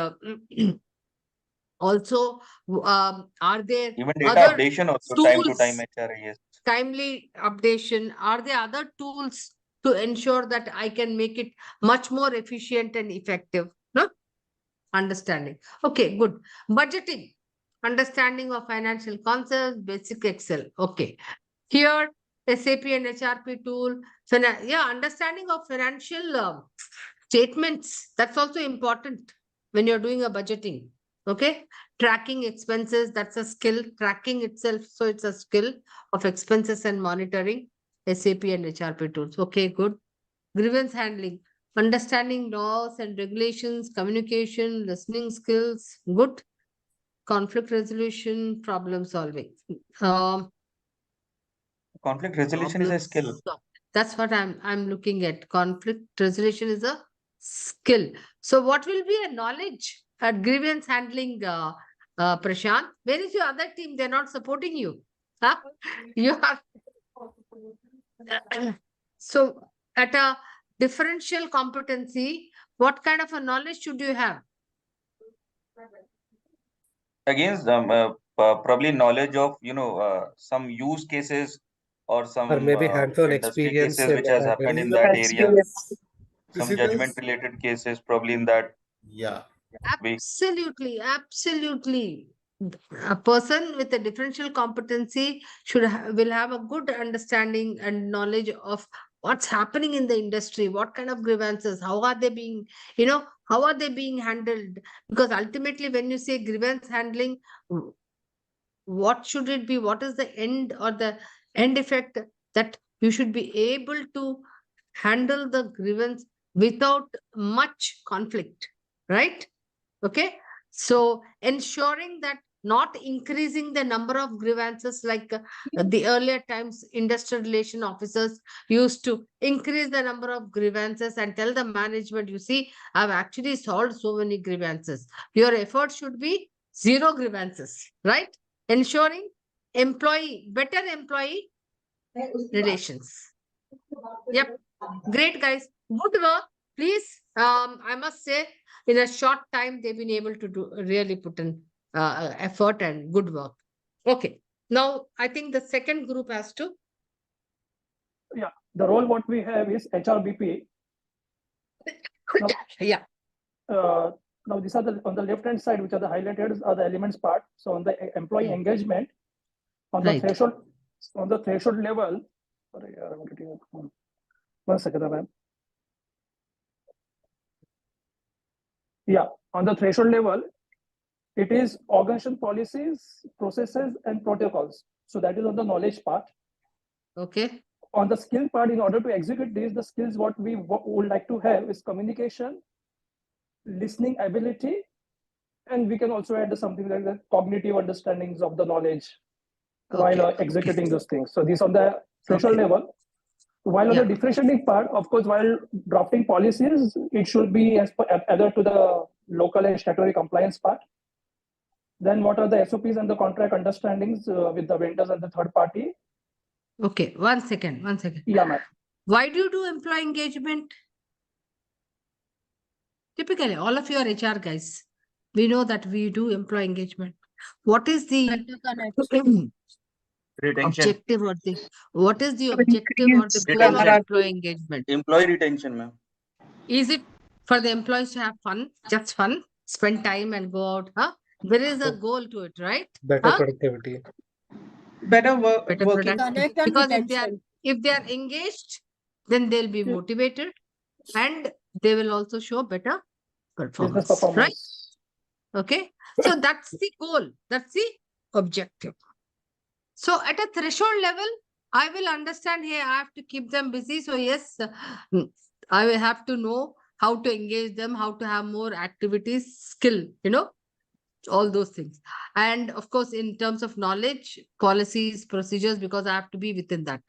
also, are there Even data other updation also time to time tools, HRIS. timely updation? Are there other tools to ensure that I can make it much more efficient and effective? No? Understanding. Okay, good. Budgeting. Understanding of financial concepts, basic Excel. Okay. Here, SAP and HRP tool. Understanding of financial statements. That's also important when you're doing a budgeting. Okay. Tracking expenses. That's a skill. Tracking itself. So it's a skill of expenses and monitoring. SAP and HRP tools. Okay, good. Grievance handling. Understanding laws and regulations, communication, listening skills, good. Conflict resolution, problem solving. Conflict resolution is a Problem skill. That's what I'm looking at. Conflict resolution is a skill. So what will be a knowledge at grievance handling, Prashant? Where is your other team? They're not supporting you. Huh? You have so at a differential competency, what kind of a knowledge should you have? Again, probably knowledge of, some use cases or Or some maybe hands-on industry experience cases in which that has happened in area. that area. Precedence. Some Precedence. judgment related cases probably in that Yeah. way. Absolutely, absolutely. A person with a differential competency will have a good understanding and knowledge of what's happening in the industry, what kind of grievances, how are they being, how are they being handled? Because ultimately, when you say grievance handling, what should it be? What is the end or the end effect that you should be able to handle the grievance without much conflict, right? Okay. So ensuring that not increasing the number of grievances like the earlier times industrial relation officers used to increase the number of grievances and tell the management, you see, I've actually solved so many grievances. Your effort should be zero grievances, right? Ensuring better employee relations. Yep. Great, guys. Good work. Please, I must say, in a short time, they've been able to really put in effort and good work. Okay. Now, I think the second group has to. Yeah, the role what we have is HRBP. Now, Yeah. now these are on the left hand side, which are the highlighted are the elements part. So on the employee engagement, on the Right. threshold level. Sorry, 1 second, ma'am. Yeah, on the threshold level, it is organization policies, processes, and protocols. So that is on the knowledge part. Okay. On the skill part, in order to execute these, the skills what we would like to have is communication, listening ability, and we can also add something like the cognitive understandings of the knowledge while executing those things. So these on the threshold level. While on the differentiating part, of course, while drafting policies, it should be as per either to the local and statutory compliance part. Then what are the SOPs and the contract understandings with the vendors and the third party? Okay. 1 second. 1 second. Yeah, ma'am. Why do you do employee engagement? Typically, all of you are HR guys. We know that we do employee engagement. What is the Retention. objective or the what is the objective or the goal of employee engagement? Employee retention, ma'am. Is it for the employees to have fun, just fun, spend time and go out? Huh? There is a goal to it, right? Better Huh? productivity. Better work, Better working. productivity. Because if they are engaged, then they'll be motivated and they will also show better Business performance, right? performance. Okay. So that's the goal. That's the objective. So at a threshold level, I will understand, hey, I have to keep them busy. So yes, I will have to know how to engage them, how to have more activities, skill, all those things. And of course, in terms of knowledge, policies, procedures, because I have to be within that.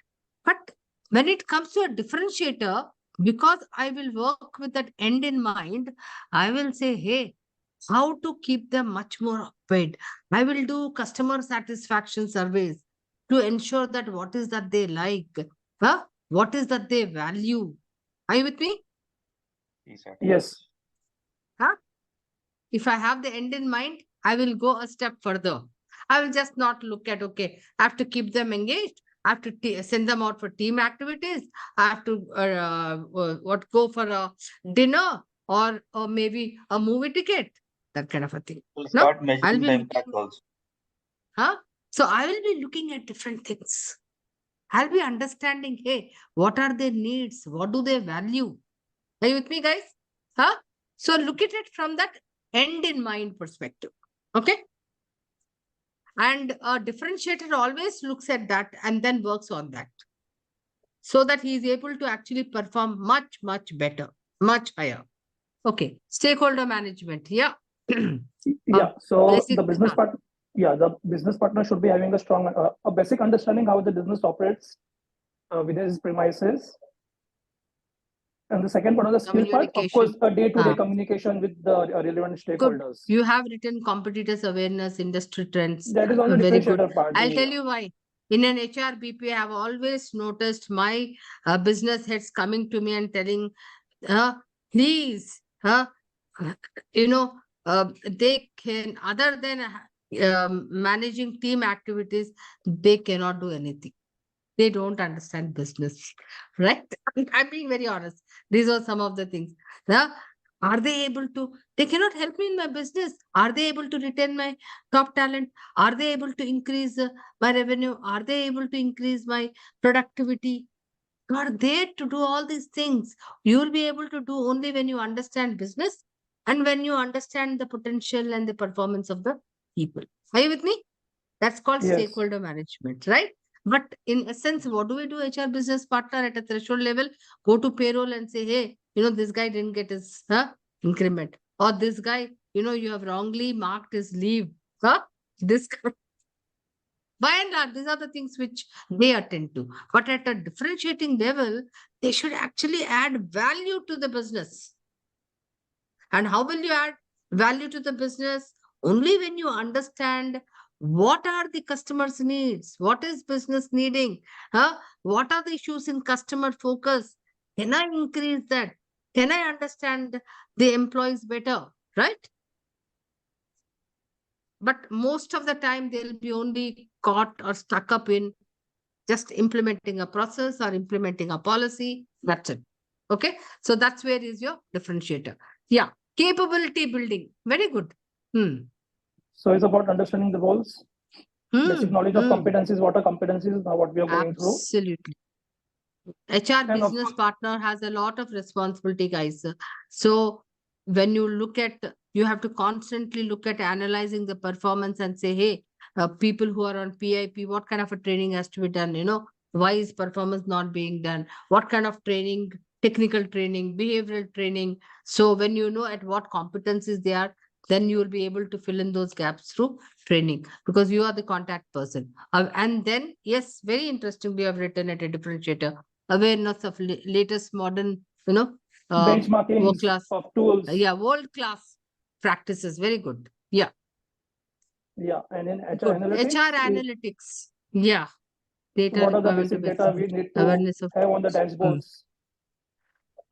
But when it comes to a differentiator, because I will work with that end in mind, I will say, hey, how to keep them much more occupied. I will do customer satisfaction surveys to ensure that what is that they like, what is that they value. Are you with me? Yes. Huh? If I have the end in mind, I will go a step further. I will just not look at, okay, I have to keep them engaged. I have to send them out for team activities. I have to go for a dinner or maybe a movie ticket, that kind of a thing. We'll start measuring the impact also. So I will be looking at different things. I'll be understanding, hey, what are their needs? What do they value? Are you with me, guys? So look at it from that end in mind perspective. Okay. And a differentiator always looks at that and then works on that so that he is able to actually perform much, much better. Much higher. Okay. Stakeholder management. Yeah. Yeah. So basic, the business part, yeah, the business partner should be having a strong, a basic understanding how the business operates within its premises. And the second part of the skill part, of course, a day-to-day communication with the relevant Good. stakeholders. You have written competitors awareness, industry trends. That is on the Very good. differentiator part. I'll yeah. tell you why. In an HRBP, I have always noticed my business heads coming to me and telling, please, you know, they can, other than managing team activities, they cannot do anything. They don't understand business, right? I'm being very honest. These are some of the things. Now, are they able to? They cannot help me in my business. Are they able to retain my top talent? Are they able to increase my revenue? Are they able to increase my productivity? You are there to do all these things. You will be able to do only when you understand business and when you understand the potential and the performance of the people. Are you with me? That's called Yes. stakeholder management, right? But in essence, what do we do? HR business partner at a threshold level, go to payroll and say, hey, this guy didn't get his increment. Or this guy, you have wrongly marked his leave. This guy. By and large, these are the things which they attend to. But at a differentiating level, they should actually add value to the business. And how will you add value to the business? Only when you understand what are the customers' needs, what is business needing, what are the issues in customer focus. Can I increase that? Can I understand the employees better, right? But most of the time, they'll be only caught or stuck up in just implementing a process or implementing a policy. That's it. Okay. So that's where is your differentiator. Yeah. Capability building. Very good. So it's about understanding the roles, basic knowledge of competencies, what are competencies, now what we are going through. Absolutely. HR And of business partner has a lot of responsibility, guys. So when you look at, you have to constantly look at analyzing the performance and say, hey, people who are on PIP, what kind of a training has to be done? Why is performance not being done? What kind of training, technical training, behavioral training? So when you know at what competencies they are, then you will be able to fill in those gaps through training because you are the contact person. And then, very interesting, we have written at a differentiator, awareness of latest modern, benchmarking world class of tools. world class practices. Very good. Yeah. Yeah. And in HR Good. analytics. HR analytics. Yeah. Data What are the requirement basic to data we need to awareness of have on the dashboards?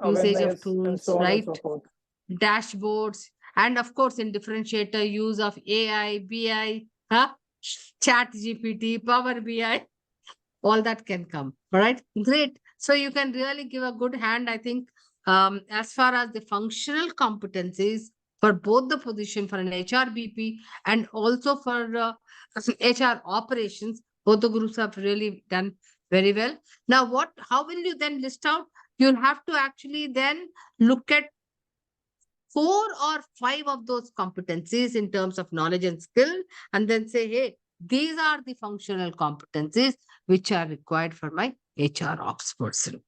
usage of Awareness and tools, so on right? and so forth. Dashboards, and of course, in differentiator, use of AI, BI, Chat GPT, Power BI, all that can come. All right, great. So you can really give a good hand, I think, as far as the functional competencies for both the position for an HRBP and also for HR operations, both the groups have really done very well. Now, how will you then list out? You'll have to actually then look at 4 or 5 of those competencies in terms of knowledge and skill, and then say, hey, these are the functional competencies which are required for my HR ops person.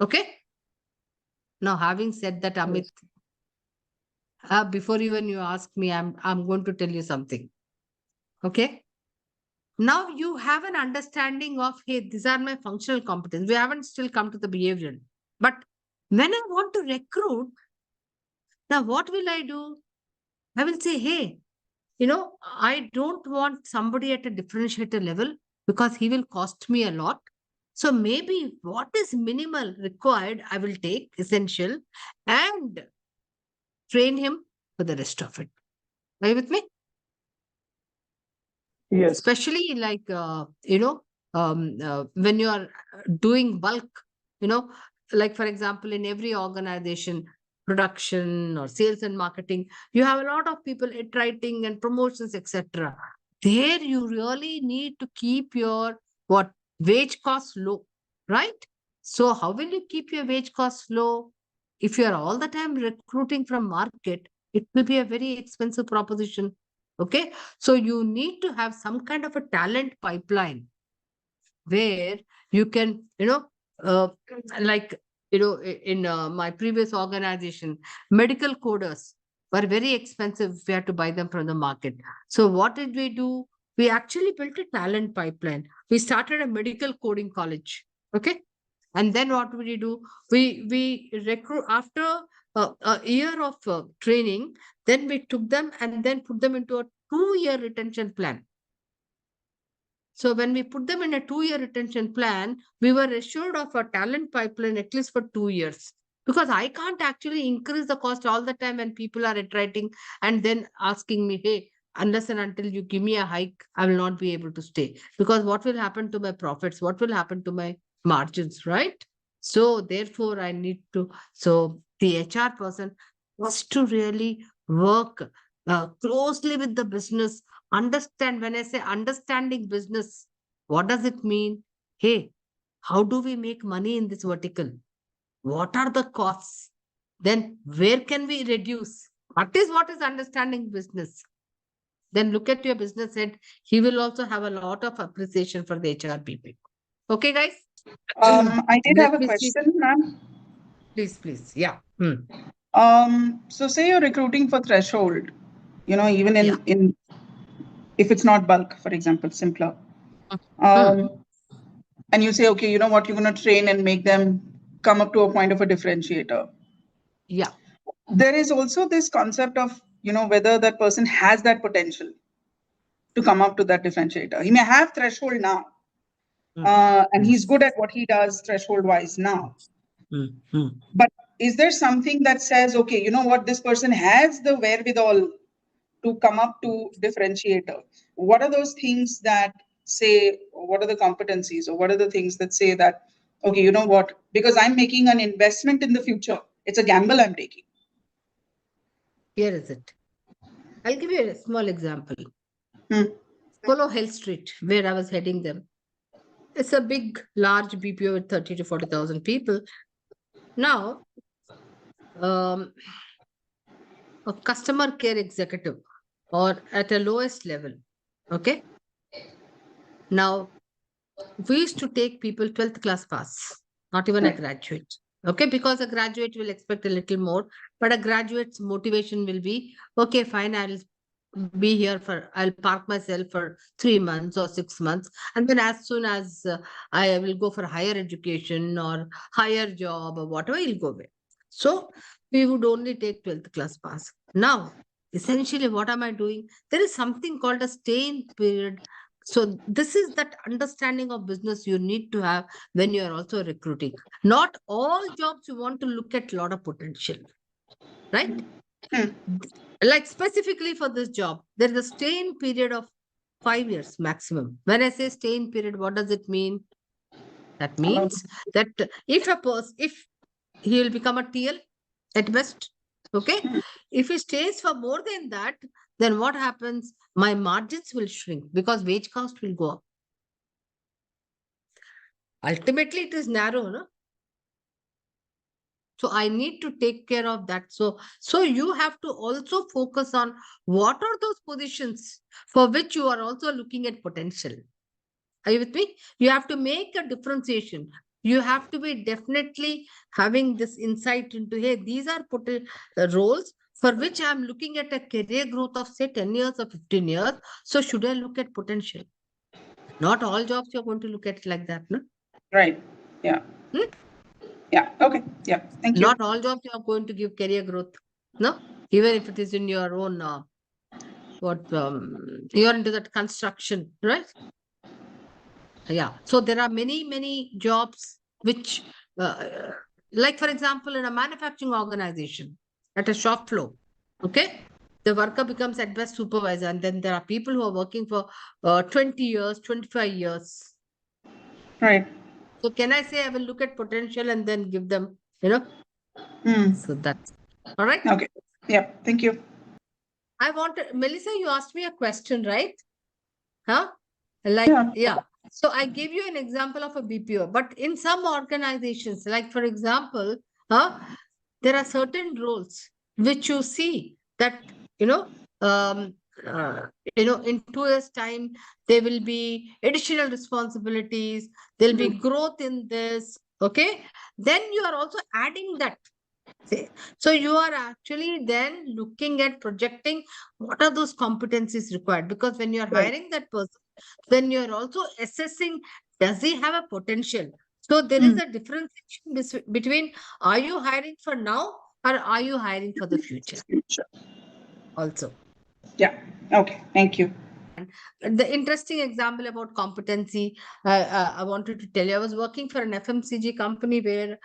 Okay. Now, having said that, Amit, before even you ask me, I'm going to tell you something. Okay. Now you have an understanding of, hey, these are my functional competence. We haven't still come to the behavioral. But when I want to recruit, now what will I do? I will say, hey, I don't want somebody at a differentiator level because he will cost me a lot. So maybe what is minimal required, I will take essential and train him for the rest of it. Are you with me? Yes. Especially like, when you are doing bulk, like for example, in every organization, production or sales and marketing, you have a lot of people at writing and promotions, etc. There you really need to keep your wage costs low, right? So how will you keep your wage costs low? If you are all the time recruiting from market, it will be a very expensive proposition. Okay. So you need to have some kind of a talent pipeline where you can, in my previous organization, medical coders were very expensive. We had to buy them from the market. So what did we do? We actually built a talent pipeline. We started a medical coding college. Okay. And then what would we do? We recruit after a year of training. Then we took them and then put them into a 2-year retention plan. So when we put them in a 2-year retention plan, we were assured of a talent pipeline at least for 2 years. Because I can't actually increase the cost all the time when people are iterating and then asking me, hey, unless and until you give me a hike, I will not be able to stay. Because what will happen to my profits? What will happen to my margins, right? So therefore, I need to, so the HR person was to really work closely with the business. Understand, when I say understanding business, what does it mean? Hey, how do we make money in this vertical? What are the costs? Then where can we reduce? What is understanding business? Then look at your business head. He will also have a lot of appreciation for the HR people. Okay, guys? I did Let have a me see. question, ma'am. Please. Yeah. So say you're recruiting for threshold, even Yeah. in if it's not bulk, for example, simpler. And you say, okay, you know what, you're going to train and make them come up to a point of a differentiator. Yeah. There is also this concept of, whether that person has that potential to come up to that differentiator. He may have threshold now, and he's good at what he does threshold wise now. But is there something that says, okay, you know what, this person has the wherewithal to come up to differentiator? What are those things that say, what are the competencies, or what are the things that say that, okay, you know what, because I'm making an investment in the future, it's a gamble I'm taking. Here is it. I'll give you a small example. Polo Hill Street, where I was heading them. It's a big, large BPO with 30 to 40,000 people. Now, a customer care executive or at a lowest level, okay? Now, we used to take people 12th class pass, not even a graduate, okay? Because a graduate will expect a little more, but a graduate's motivation will be, okay, fine, I'll park myself for 3 months or 6 months. And then as soon as I will go for higher education or higher job or whatever, he'll go away. So we would only take 12th class pass. Now, essentially, what am I doing? There is something called a stay-in period. So this is that understanding of business you need to have when you're also recruiting. Not all jobs you want to look at a lot of potential, right? Like specifically for this job, there is a stay-in period of 5 years maximum. When I say stay-in period, what does it mean? That means that if he will become a TL at best, okay? If he stays for more than that, then what happens? My margins will shrink because wage cost will go up. Ultimately, it is narrow, no? So I need to take care of that. So you have to also focus on what are those positions for which you are also looking at potential. Are you with me? You have to make a differentiation. You have to be definitely having this insight into, hey, these are roles for which I'm looking at a career growth of say 10 years or 15 years. So should I look at potential? Not all jobs you're going to look at like that, no? Right. Yeah. Yeah. Okay. Yeah. Thank you. Not all jobs you are going to give career growth. No, even if it is in your own you're into that construction, right? Yeah. So there are many jobs which like for example, in a manufacturing organization at a shop floor, okay, the worker becomes at best supervisor, and then there are people who are working for 20 years, 25 years. Right. So can I say I will look at potential and then give them, So that's all right. Okay. Yeah. Thank you. I wanted, Melissa, you asked me a question, right? Huh? Like, yeah. So I gave you an example of a BPO, but in some organizations, like for example, there are certain roles which you see that, in 2 years' time, there will be additional responsibilities, there'll be growth in this, Okay. Then you are also adding that. See, so you are actually then looking at projecting what are those competencies required, because when you are Right. hiring that person, then you are also assessing, does he have a potential? So there is a differentiation between, are you hiring for now or are you hiring for the future also? Yeah. Okay. Thank you. The interesting example about competency, I wanted to tell you, I was working for an FMCG company where,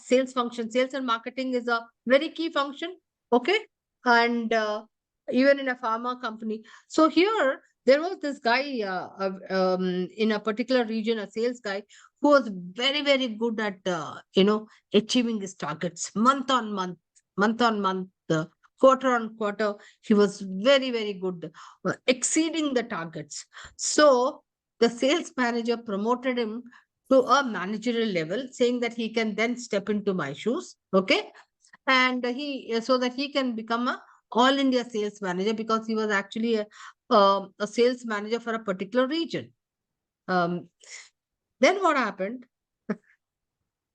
sales function, sales and marketing is a very key function. Okay. And even in a pharma company. So here, there was this guy in a particular region, a sales guy, who was very, very good at, achieving his targets month on month, quarter on quarter. He was very, very good, exceeding the targets. So the sales manager promoted him to a managerial level, saying that he can then step into my shoes. Okay. And so that he can become a all India sales manager, because he was actually a sales manager for a particular region. Then what happened?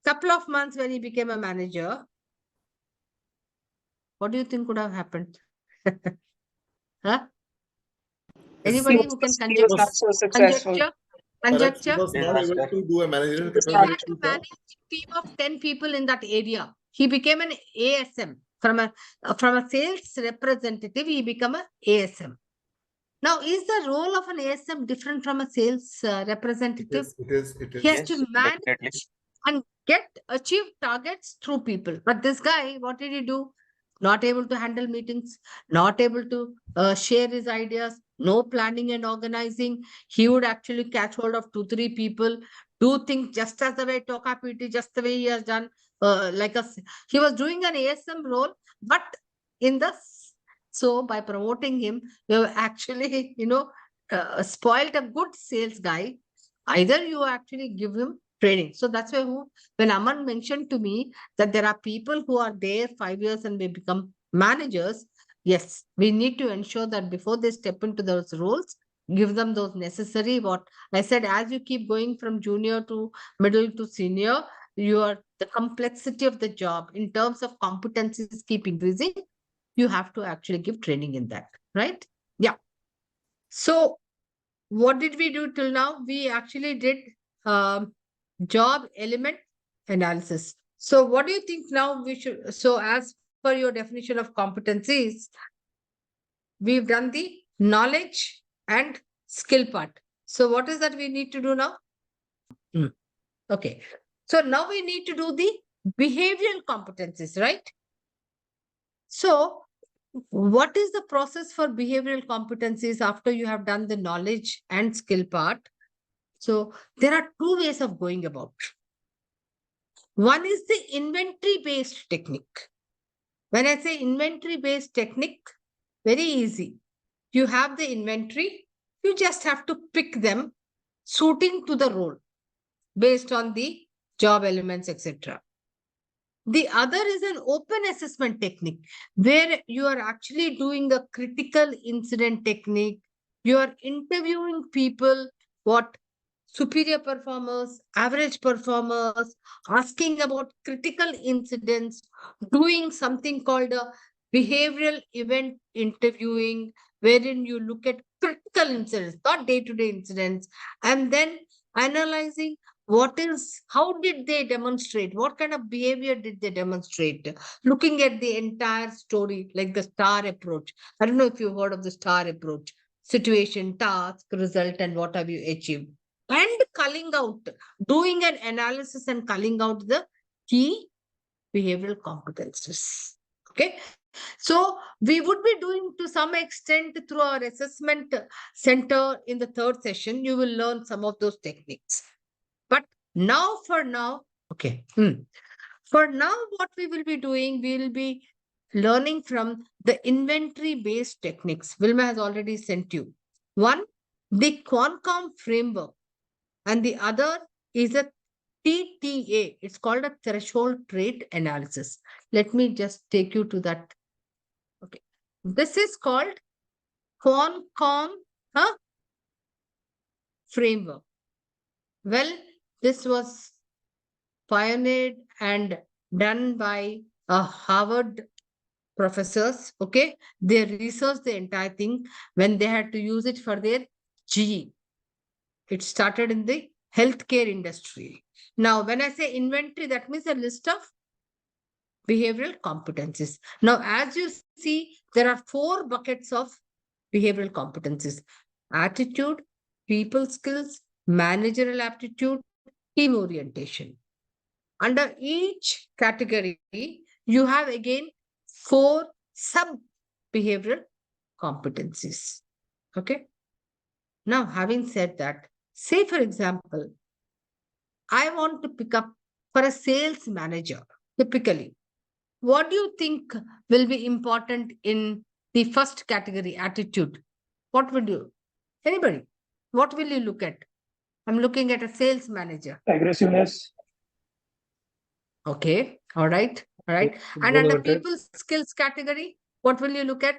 Couple of months when he became a manager, what do you think would have happened? Huh? Anybody who can He was not so successful. conjecture? Perhaps he Conjecture? was Yes, not able Master. to do a managerial He had capability to job. manage a team of 10 people in that area. He became an ASM. From a sales representative, he became an ASM. Now, is the role of an ASM different from a sales representative? It He has is. to Yes, manage definitely. and achieve targets through people. But this guy, what did he do? Not able to handle meetings, not able to share his ideas, no planning and organizing. He would actually catch hold of 2, 3 people, do things just as the way Toka PT, just the way he has done. He was doing an ASM role, but in the so by promoting him, you have actually, spoiled a good sales guy. Either you actually give him training. So that's why when Aman mentioned to me that there are people who are there 5 years and they become managers, yes, we need to ensure that before they step into those roles, give them those necessary, what I said, as you keep going from junior to middle to senior, the complexity of the job in terms of competencies keep increasing. You have to actually give training in that, right? Yeah. So what did we do till now? We actually did job element analysis. So what do you think now we should, so as per your definition of competencies, we've done the knowledge and skill part. So what is that we need to do now? Okay. So now we need to do the behavioral competencies, right? So what is the process for behavioral competencies after you have done the knowledge and skill part? So there are 2 ways of going about. One is the inventory based technique. When I say inventory based technique, very easy. You have the inventory, you just have to pick them suiting to the role based on the job elements, etc. The other is an open assessment technique where you are actually doing a critical incident technique. You are interviewing people, what superior performers, average performers, asking about critical incidents, doing something called a behavioral event interviewing, wherein you look at critical incidents, not day-to-day incidents, and then analyzing how did they demonstrate? What kind of behavior did they demonstrate? Looking at the entire story, like the STAR approach. I don't know if you've heard of the STAR approach: situation, task, result, and what have you achieved. And culling out, doing an analysis and culling out the key behavioral competencies. Okay. So we would be doing to some extent through our assessment center in the 3rd session. You will learn some of those techniques. But for now, okay. For now, what we will be doing, we will be learning from the inventory based techniques. Wilma has already sent you. One, the Quancom framework, and the other is a TTA. It's called a threshold trait analysis. Let me just take you to that. Okay. This is called Quancom framework. Well, This was pioneered and done by Harvard professors. Okay, they researched the entire thing when they had to use it for their GE. It started in the healthcare industry. Now, when I say inventory, that means a list of behavioral competencies. Now, as you see, there are 4 buckets of behavioral competencies: attitude, people skills, managerial aptitude, team orientation. Under each category, you have again 4 sub behavioral competencies. Okay. Now, having said that, say for example, I want to pick up for a sales manager, typically. What do you think will be important in the first category, attitude? What would you, anybody, what will you look at? I'm looking at a sales manager. Aggressiveness. Okay, all right, all right. And Goal under oriented. people skills category, what will you look at?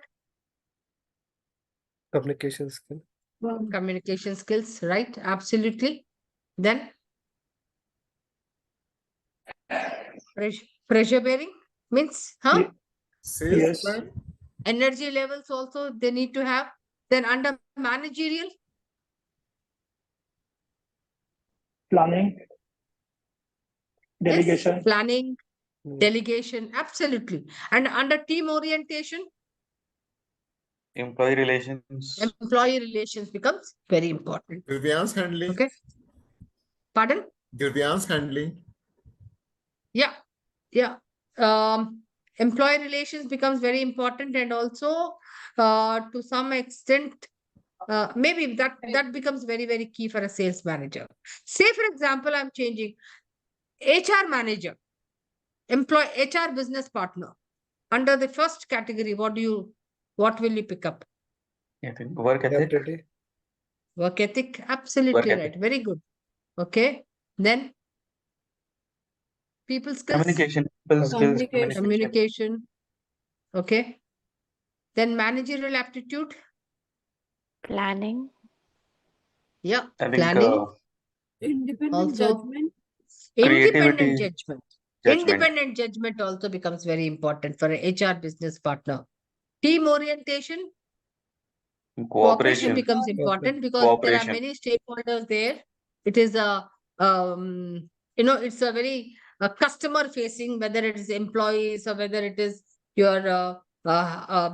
Communication skill. Communication skills, right? Absolutely. Then pressure bearing means, huh? Sales Yes. plan. Energy levels also they need to have. Then under managerial, Planning. yes, Delegation. planning, Mm. delegation, absolutely. And under team orientation, Employee relations. employee relations becomes very important. Grievance handling. Okay. Pardon? Grievance handling. Yeah, yeah. Employee relations becomes very important, and also to some extent, maybe that becomes very, very key for a sales manager. Say, for example, I'm changing HR manager, HR business partner. Under the first category, what will you pick up? Work ethic. Adaptability. Work ethic, absolutely Work right. ethic. Very good. Okay. Then people skills. Communication. People skills. Communication. Okay. Then managerial aptitude. Planning. Yeah. I think Planning. Also, creativity, independent judgment. judgment. Independent judgment also becomes very important for an HR business partner. Team orientation. Cooperation Cooperation. becomes important because there are Cooperation. many stakeholders there. It is it's a very customer facing, whether it is employees or whether it is your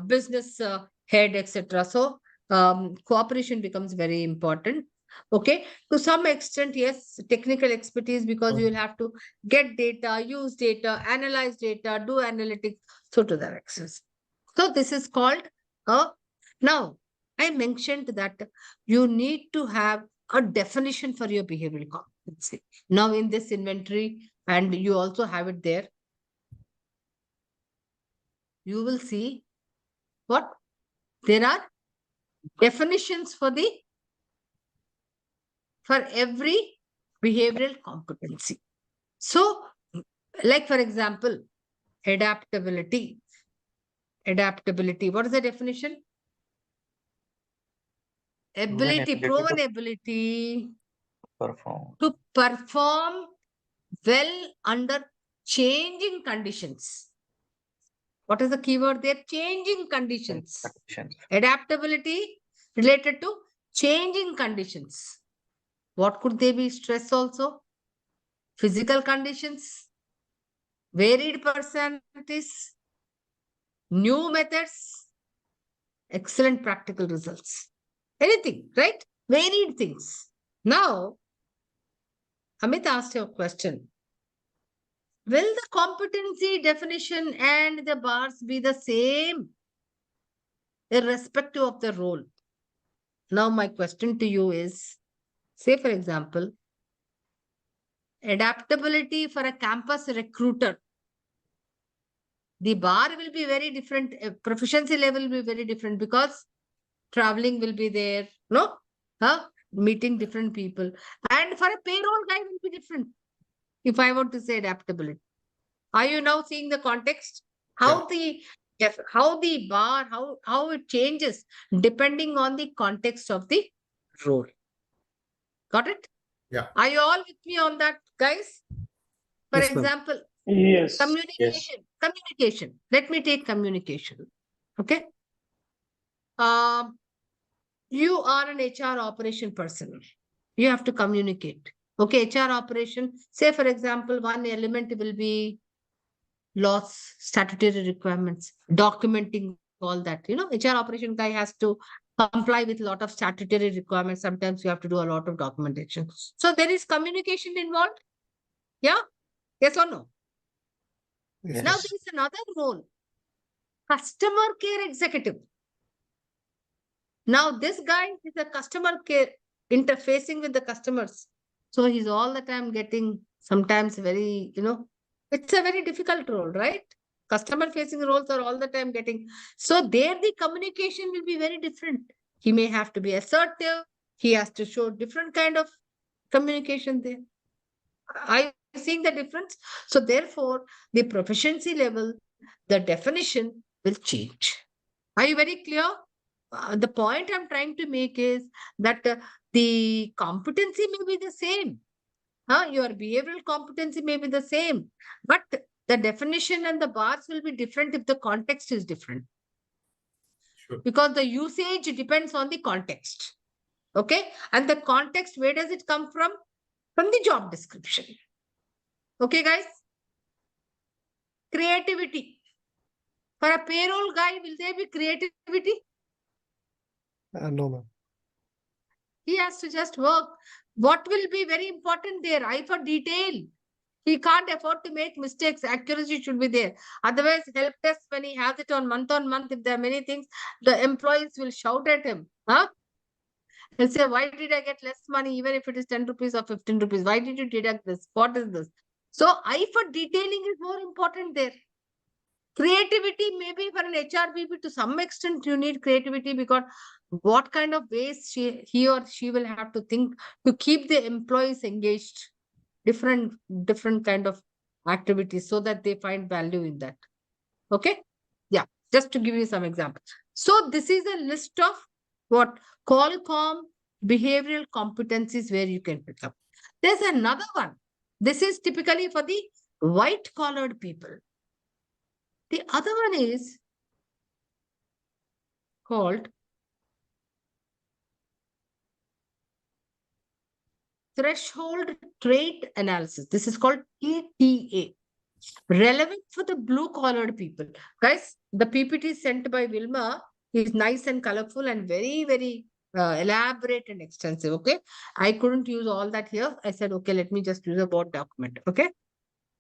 business head, etc. So cooperation becomes very important. Okay, to some extent, yes, technical expertise, because you will have to get data, use data, analyze data, do analytics, so to that extent. So this is called now. I mentioned that you need to have a definition for your behavioral competency. Now, in this inventory, and you also have it there, you will see what there are definitions for every behavioral competency. So, like for example, adaptability. Adaptability. What is the definition? Proven ability to perform well under changing conditions. What is the keyword there? Changing conditions. Adaptability related to changing conditions. What could they be? Stress also. Physical conditions. Varied personalities. New methods. Excellent practical results. Anything, right? Varied things. Now, Amit asked you a question. Will the competency definition and the bars be the same irrespective of the role? Now, my question to you is, say for example, adaptability for a campus recruiter. The bar will be very different. Proficiency level will be very different because traveling will be there, no? Meeting different people. And for a payroll guy will be different. If I want to say adaptability. Are you now seeing the context? How the bar, how it changes depending on the context of the role. Got it? Yeah. Are you all with me on that, guys? For Yes, ma'am. example, Yes. communication. Let me take communication. Okay. You are an HR operation person. You have to communicate. Okay, HR operation. Say, for example, one element will be laws, statutory requirements, documenting all that. HR operation guy has to comply with a lot of statutory requirements. Sometimes you have to do a lot of documentation. So there is communication involved. Yeah? Yes or no? Yes, Now ma'am. there is another role. Customer care executive. Now this guy is a customer care interfacing with the customers. So he's all the time getting sometimes very, it's a very difficult role, right? Customer facing roles are all the time getting. So there the communication will be very different. He may have to be assertive. He has to show different kind of communication there. Are you seeing the difference? So therefore, the proficiency level, the definition will change. Are you very clear? The point I'm trying to make is that the competency may be the same. Your behavioral competency may be the same, but the definition and the bars will be different if the context is different. Sure. Because the usage depends on the context. Okay. And the context, where does it come from? From the job description. Okay, guys? Creativity. For a payroll guy, will there be creativity? No, ma'am. He has to just work. What will be very important there? Eye for detail. He can't afford to make mistakes. Accuracy should be there. Otherwise, help desk, when he has it on month, if there are many things, the employees will shout at him. He'll say, why did I get less money, even if it is 10 rupees or 15 rupees? Why did you deduct this? What is this? So, eye for detailing is more important there. Creativity, maybe for an HRBP, to some extent, you need creativity, because what kind of ways he or she will have to think to keep the employees engaged, different kind of activities, so that they find value in that. Okay. Yeah. Just to give you some examples. So this is a list of what Qualcomm behavioral competencies where you can pick up. There's another one. This is typically for the white collared people. The other one is called threshold trait analysis. This is called TTA. Relevant for the blue collared people. Guys, the PPT sent by Wilma is nice and colorful and very, very elaborate and extensive. Okay. I couldn't use all that here. I said, okay, let me just use a Word document. Okay.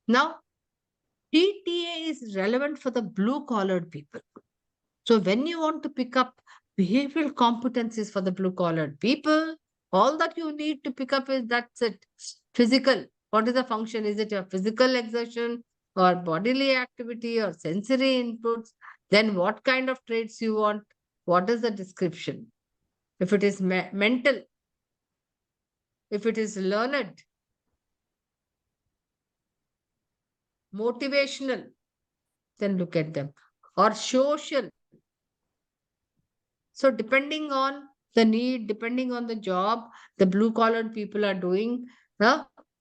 Now, TTA is relevant for the blue collared people. So when you want to pick up behavioral competencies for the blue collared people, all that you need to pick up is that's it. Physical. What is the function? Is it a physical exertion or bodily activity or sensory inputs? Then what kind of traits you want? What is the description? If it is mental, if it is learned, motivational, then look at them. Or social. So depending on the need, depending on the job the blue collared people are doing,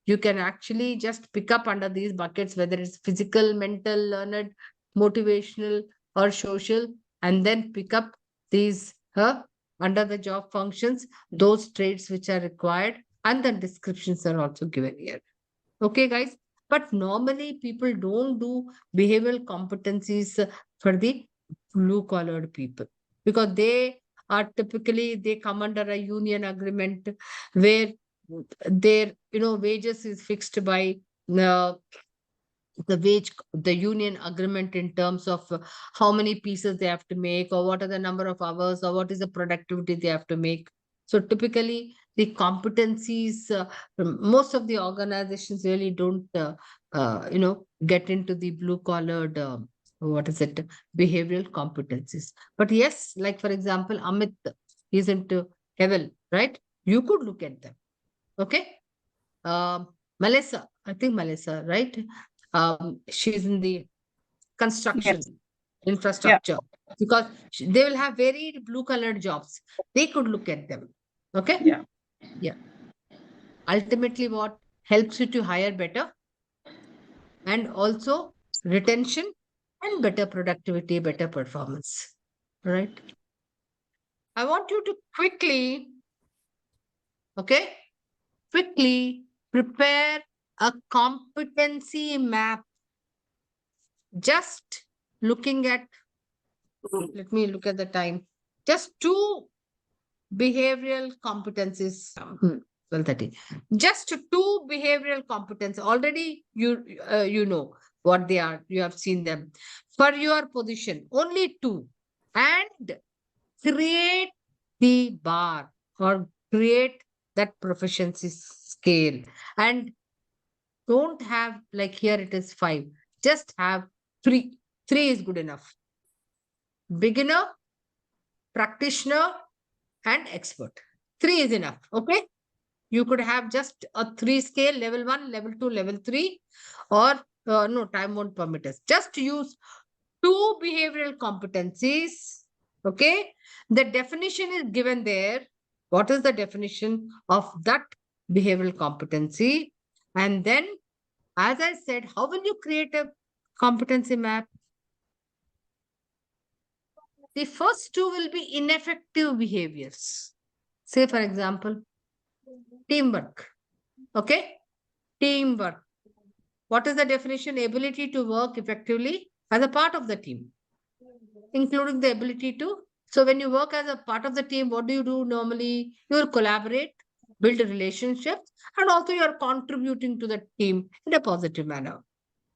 you can actually just pick up under these buckets, whether it's physical, mental, learned, motivational, or social, and then pick up these under the job functions, those traits which are required, and the descriptions are also given here. Okay, guys? But normally people don't do behavioral competencies for the blue collared people, because they are typically, they come under a union agreement where their wages is fixed by the union agreement in terms of how many pieces they have to make, or what are the number of hours, or what is the productivity they have to make. So typically the competencies, most of the organizations really don't get into the blue collared behavioral competencies. But yes, like for example, Amit is into Hevel, right? You could look at them. Okay. Melissa, I think Melissa, right? She's in the construction infrastructure, because they will have varied blue colored jobs. They could look at them. Okay. Yeah. Yeah. ultimately what helps you to hire better, and also retention and better productivity, better performance. Right? I want you to quickly, quickly prepare a competency map. Just looking at, let me look at the time. Just 2 behavioral competencies. 12:30. Just 2 behavioral competencies. Already you know what they are. You have seen them. For your position, only 2. And create the bar or create that proficiency scale. And don't have, like here it is 5. Just have 3. 3 is good enough. Beginner, practitioner, and expert. 3 is enough. Okay. You could have just a 3 scale, level 1, level 2, level 3, or no, time won't permit us. Just use 2 behavioral competencies. Okay. The definition is given there. What is the definition of that behavioral competency? And then, as I said, how will you create a competency map? The first 2 will be ineffective behaviors. Say, for example, teamwork. Okay? Teamwork. What is the definition? Ability to work effectively as a part of the team, including the ability to. So when you work as a part of the team, what do you do normally? You will collaborate, build relationships, and also you are contributing to the team in a positive manner.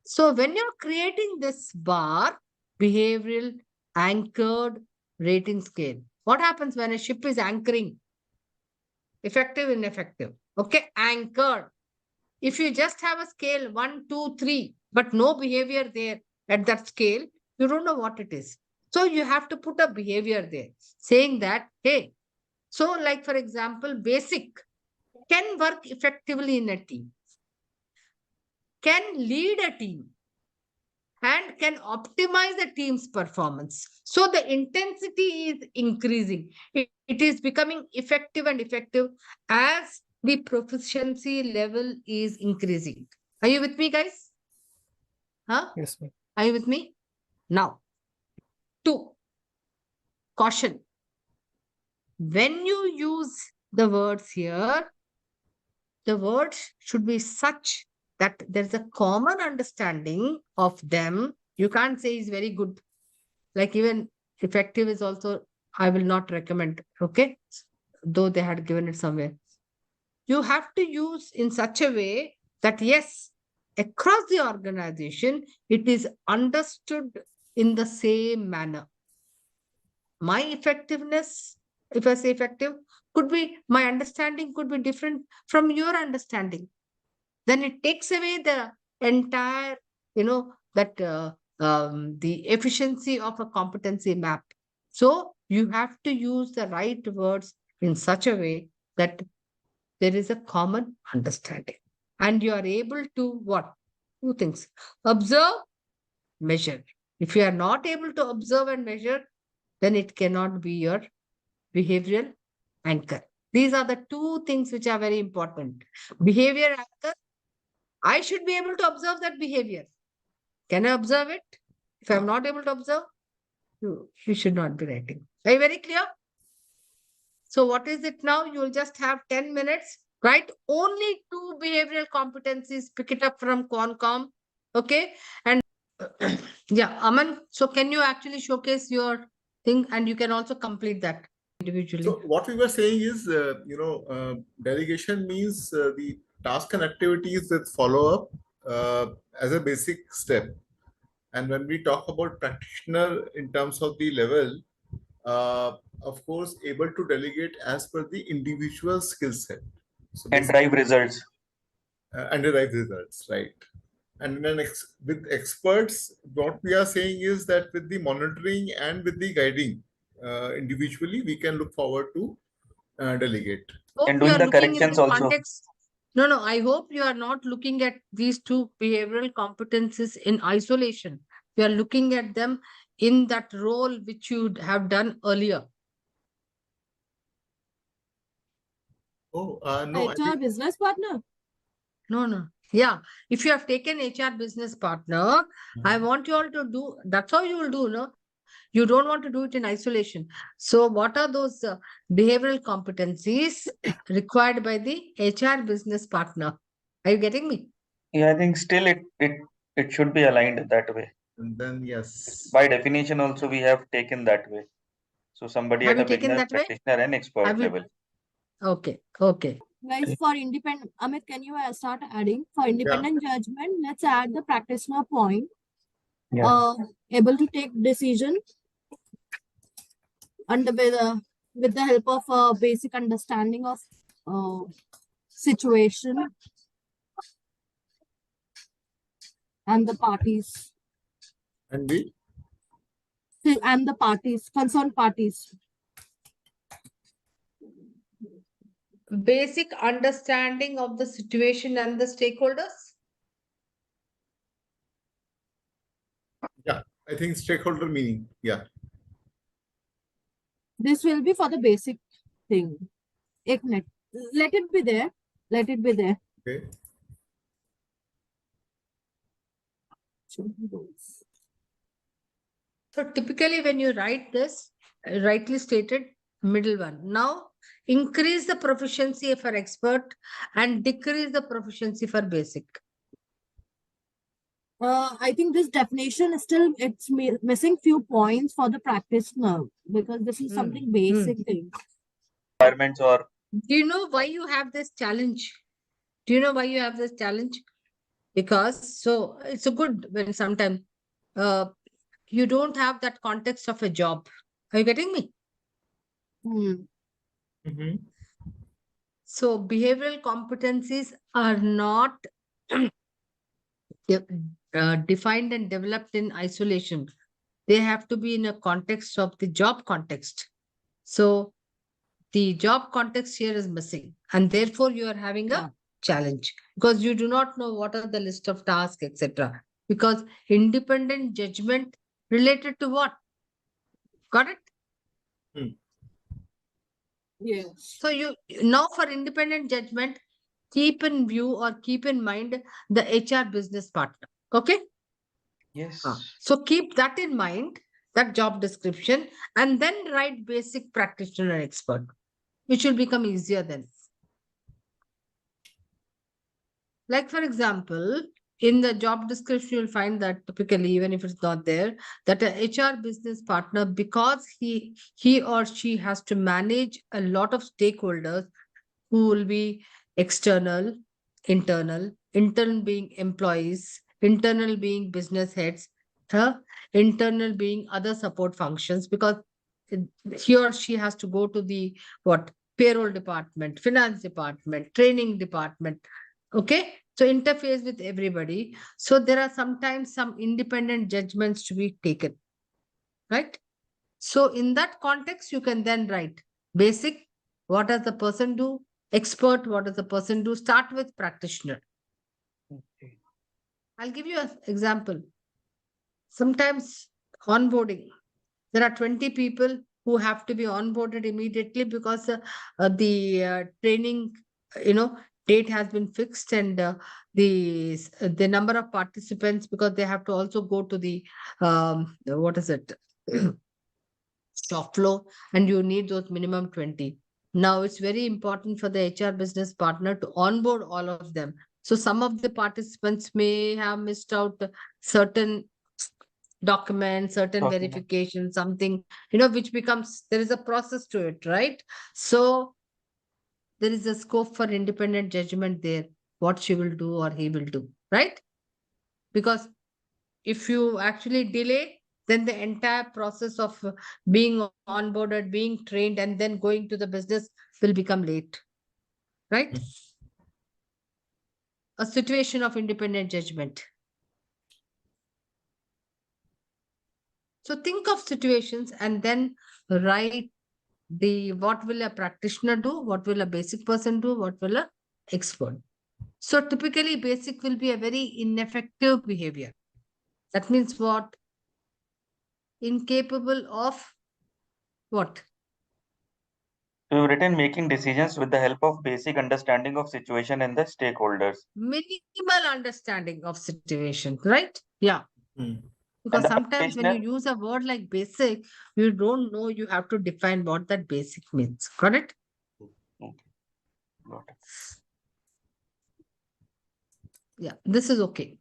So when you're creating this bar, behavioral anchored rating scale, what happens when a ship is anchoring? Effective, ineffective. Okay, anchored. If you just have a scale 1, 2, 3, but no behavior there at that scale, you don't know what it is. So you have to put a behavior there saying that, hey, so like for example, basic can work effectively in a team, can lead a team, and can optimize the team's performance. So the intensity is increasing. It is becoming effective and effective as the proficiency level is increasing. Are you with me, guys? Huh? Yes, ma'am. Are you with me? Now, 2, caution. When you use the words here, the words should be such that there's a common understanding of them. You can't say is very good. Like even effective is also, I will not recommend. Okay. Though they had given it somewhere. You have to use in such a way that yes, across the organization, it is understood in the same manner. My effectiveness, if I say effective, could be, my understanding could be different from your understanding. Then it takes away the entire, that the efficiency of a competency map. So you have to use the right words in such a way that there is a common understanding. And you are able to what? 2 things. Observe, measure. If you are not able to observe and measure, then it cannot be your behavioral anchor. These are the 2 things which are very important. Behavior anchor, I should be able to observe that behavior. Can I observe it? If I'm not able to observe, you should not be writing. Are you very clear? So what is it now? You will just have 10 minutes, write only 2 behavioral competencies, pick it up from Qualcomm. Okay. And yeah, Aman, so can you actually showcase your thing and you can also complete that individually? So what we were saying is, delegation means the task and activities that follow up as a basic step. And when we talk about practitioner in terms of the level, of course, able to delegate as per the individual skill set. So And drive results. And derive results, right? And then with experts, what we are saying is that with the monitoring and with the guiding individually, we can look forward to delegate. Hope And you doing are the looking in corrections the also. context. No, I hope you are not looking at these 2 behavioral competencies in isolation. You are looking at them in that role which you have done earlier. Oh, no, I HR think, business partner. No. Yeah. If you have taken HR business partner, I want you all to do, that's how you will do, no? You don't want to do it in isolation. So what are those behavioral competencies required by the HR business partner? Are you getting me? Yeah, I think still it should be aligned that way. and then yes. By definition, also we have taken that way. So somebody Have at you a taken beginner, that way? practitioner, and expert Have you? level. Okay. Okay. Guys, for independent, Amit, can you start adding? For independent judgment, let's add the practitioner point. Yeah. Able to take decision under with the help of a basic understanding of situation and the parties And the concerned parties. Basic understanding of the situation and the stakeholders. yeah, I think stakeholder meaning. Yeah. This will be for the basic thing. Ek minute. Let it be there. Let it be there. Okay. So typically when you write this, rightly stated, middle one. Now increase the proficiency for expert and decrease the proficiency for basic. I think this definition is still, it's missing few points for the practitioner because this is something basic thing. Requirements or Do you know why you have this challenge? Do you know why you have this challenge? Because so it's a good when sometimes you don't have that context of a job. Are you getting me? Mm-hmm. So behavioral competencies are not defined and developed in isolation. They have to be in a context of the job context. So the job context here is missing, and therefore you are having a challenge because you do not know what are the list of tasks, etc. Because independent judgment related to what? Got it? Yes. So you now for independent judgment, keep in view or keep in mind the HR business partner. Okay. yes. So keep that in mind, that job description, and then write basic practitioner expert, which will become easier then. Like for example, in the job description, you'll find that typically, even if it's not there, that a HR business partner, because he or she has to manage a lot of stakeholders who will be external, internal being employees, internal being business heads, internal being other support functions, because he or she has to go to the payroll department, finance department, training department. Okay, so interface with everybody. So there are sometimes some independent judgments to be taken, right? So in that context, you can then write basic, what does the person do? Expert, what does the person do? Start with practitioner. Okay. I'll give you an example. Sometimes onboarding, there are 20 people who have to be onboarded immediately because the training, date has been fixed, and the number of participants, because they have to also go to the shop floor, and you need those minimum 20. Now it's very important for the HR business partner to onboard all of them. So some of the participants may have missed out certain documents, certain verification, something, which becomes, there is a process to it, right? So there is a scope for independent judgment there, what she will do or he will do, right? Because if you actually delay, then the entire process of being onboarded, being trained, and then going to the business will become late, right? A situation of independent judgment. So think of situations and then write what will a practitioner do, what will a basic person do, what will a expert. So typically basic will be a very ineffective behavior. That means what? Incapable of what? We've written making decisions with the help of basic understanding of situation and the stakeholders. Minimal understanding of situation, right? Yeah. Hmm. Because the sometimes when you practitioner- use a word like basic, you don't know, you have to define what that basic means. Correct? Okay. Got it. Yeah, this is okay.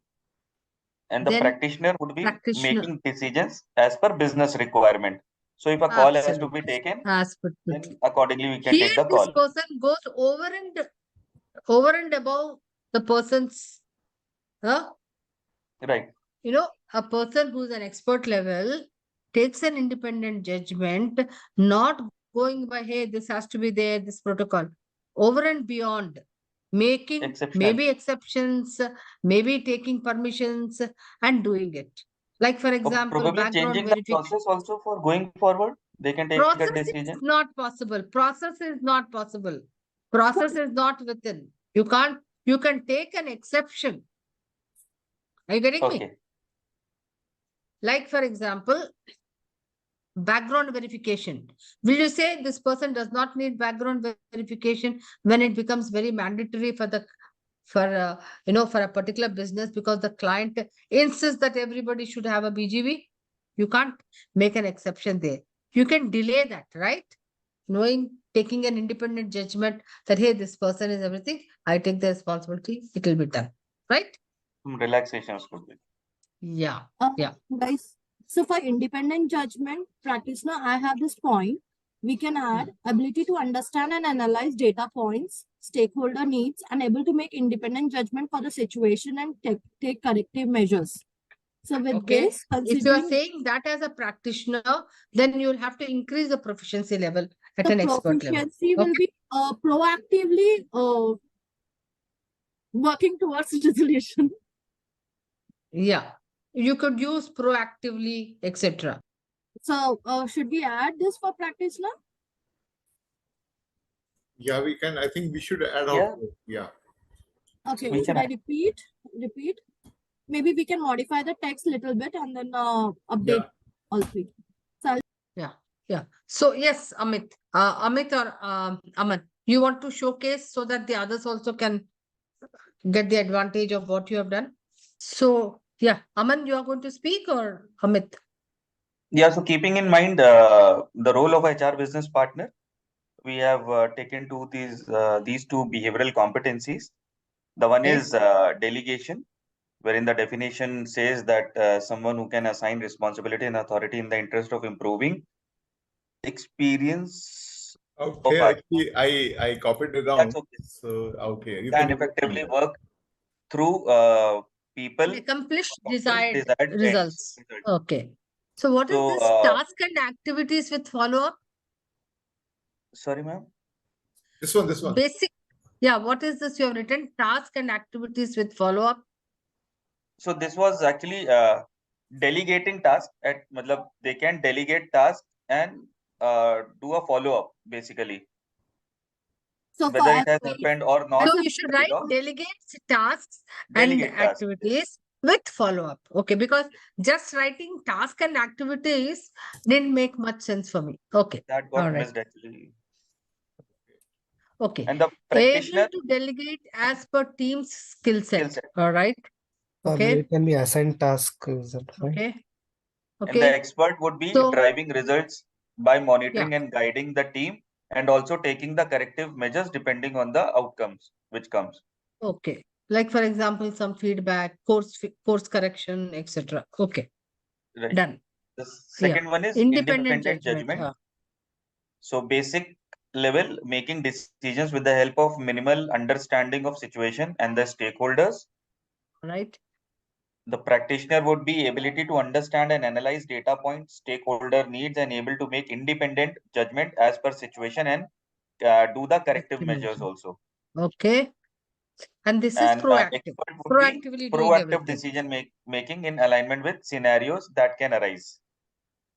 And the Then practitioner would be practitioner. making decisions as per business requirement. So if a call has to be Absolutely. taken, Absolutely. then accordingly we can Here, take the this call. person goes over and above the person's, Right. you know, a person who's an expert level takes an independent judgment, not going by, hey, this has to be there, this protocol, over and beyond, making Exceptional. maybe exceptions, maybe taking permissions and doing it. Like, for Or example, probably background changing the verification. process also for going forward. They can take a Process decision. is not possible. Process is not possible. Process is not within. You can take an exception. Are you getting me? Okay. Like, for example, background verification. Will you say this person does not need background verification when it becomes very mandatory for a particular business because the client insists that everybody should have a BGV? You can't make an exception there. You can delay that, right? Taking an independent judgment that, hey, this person is everything, I take the responsibility, it will be done, right? Some relaxations could be. Yeah. Yeah. Guys, so for independent judgment practitioner, I have this point. We can add ability to understand and analyze data points, stakeholder needs, and able to make independent judgment for the situation and take corrective measures. So with Okay. this, If you are considering saying that as a practitioner, then you'll have to increase the proficiency level at the an expert level. proficiency will be proactively working towards resolution. Yeah. You could use proactively, etc. So should we add this for practitioner? Yeah, we can. I think we should add Yeah. out. Yeah. Okay, We should can I repeat? Maybe we can modify the text a little bit and then update all three. Yeah. So yes, Amit. Amit or Aman, you want to showcase so that the others also can get the advantage of what you have done? So yeah, Aman, you are going to speak or Amit? Yeah. So keeping in mind the role of HR business partner, we have taken these two behavioral competencies. The one Okay. is delegation, wherein the definition says that someone who can assign responsibility and authority in the interest of improving experience Okay. of our Actually, I copied it down. That's okay. So okay, you Can can effectively repeat. work through people Accomplish accomplish desired ends. results. Okay. So what is So, this task and activities with follow-up? sorry, ma'am. This one. Basic. Yeah, what is this you have written? Task and activities with follow-up. So this was actually delegating task at matlab they can delegate task and do a follow-up basically. So Whether for it has happened or not. So you should write delegates tasks and Delegate tasks, activities with follow-up. Okay, because just writing task and activities didn't make much sense for me. Okay. That got All right. missed actually. Okay. And the Able practitioner to delegate as per team's skill skill set. set. All right. Okay. It can be assigned task. Is that right? Okay. And the Okay. expert would be So- driving results by monitoring and guiding the team and also taking the corrective measures depending on the outcomes which comes. Okay. Like for example, some feedback, course correction, etc. Okay. Right. Done. The second one is Independent independent judgment. judgment. So basic level making decisions with the help of minimal understanding of situation and the stakeholders. Right. The practitioner would be ability to understand and analyze data points, stakeholder needs, and able to make independent judgment as per situation and do the corrective measures also. Okay. And this is And proactive. expert would Proactively be doing proactive everything. decision making in alignment with scenarios that can arise.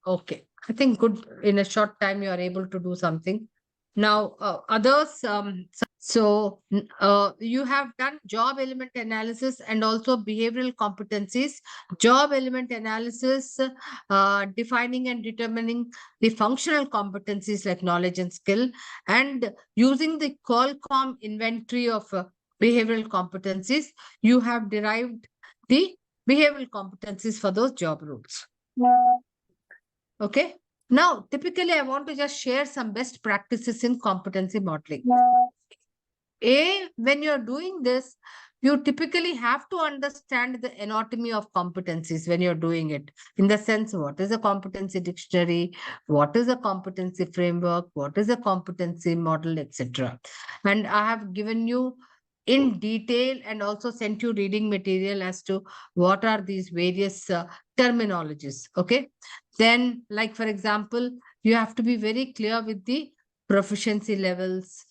Okay. I think good. In a short time, you are able to do something. Now, others, you have done job element analysis and also behavioral competencies. Job element analysis, defining and determining the functional competencies like knowledge and skill, and using the Qualcomm inventory of behavioral competencies, you have derived the behavioral competencies for those job roles. Okay. Now, typically, I want to just share some best practices in competency modeling. When you're doing this, you typically have to understand the anatomy of competencies when you're doing it. In the sense, what is a competency dictionary? What is a competency framework? What is a competency model, etc. And I have given you in detail and also sent you reading material as to what are these various terminologies. Okay. Then, like, for example, you have to be very clear with the proficiency levels.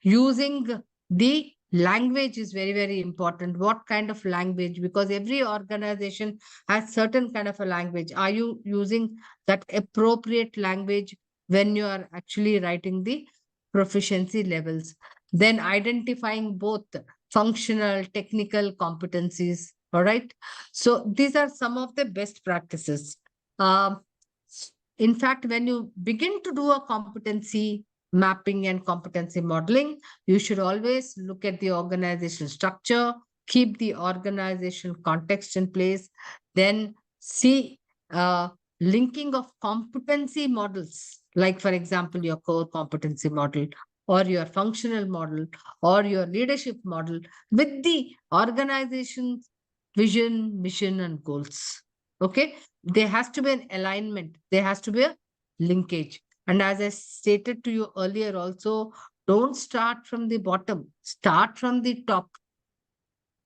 Using the language is very, very important. What kind of language? Because every organization has certain kind of a language. Are you using that appropriate language when you are actually writing the proficiency levels? Then identifying both functional, technical competencies. All right. So these are some of the best practices. In fact, when you begin to do a competency mapping and competency modeling, you should always look at the organizational structure, keep the organizational context in place, then see linking of competency models, like, for example, your core competency model or your functional model or your leadership model with the organization's vision, mission, and goals. Okay. There has to be an alignment. There has to be a linkage. And as I stated to you earlier also, don't start from the bottom, start from the top.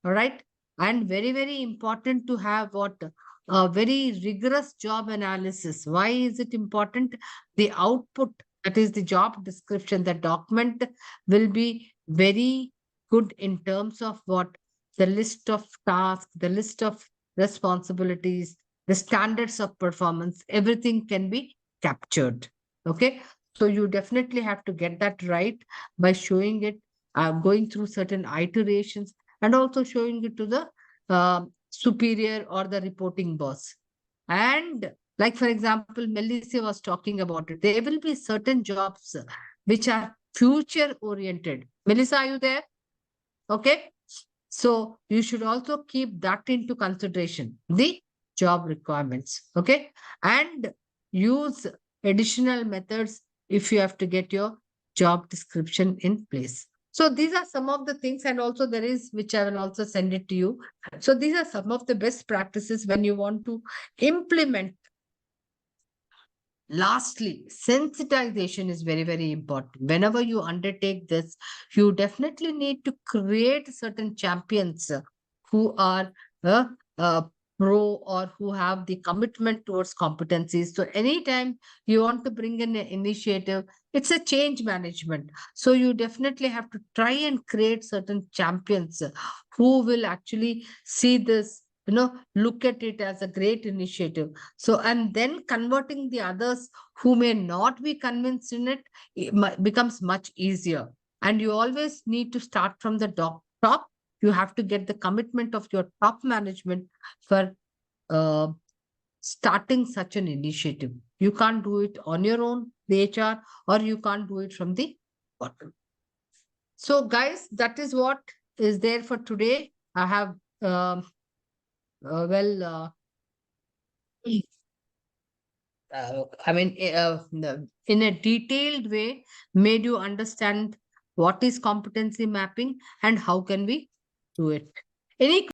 All right. And very, very important to have what? A very rigorous job analysis. Why is it important? The output, that is the job description, the document will be very good in terms of what? The list of tasks, the list of responsibilities, the standards of performance, everything can be captured. Okay. So you definitely have to get that right by showing it, going through certain iterations and also showing it to the superior or the reporting boss. And like, for example, Melissa was talking about it. There will be certain jobs which are future oriented. Melissa, are you there? Okay. So you should also keep that into consideration, the job requirements. Okay. And use additional methods if you have to get your job description in place. So these are some of the things, and also there is, which I will also send it to you. So these are some of the best practices when you want to implement. Lastly, sensitization is very, very important. Whenever you undertake this, you definitely need to create certain champions who are pro or who have the commitment towards competencies. So anytime you want to bring in an initiative, it's a change management. So you definitely have to try and create certain champions who will actually see this, look at it as a great initiative. So, and then converting the others who may not be convinced in it, becomes much easier. And you always need to start from the top. You have to get the commitment of your top management for starting such an initiative. You can't do it on your own, the HR, or you can't do it from the bottom. So guys, that is what is there for today. I have, in a detailed way, made you understand what is competency mapping and how can we do it. Any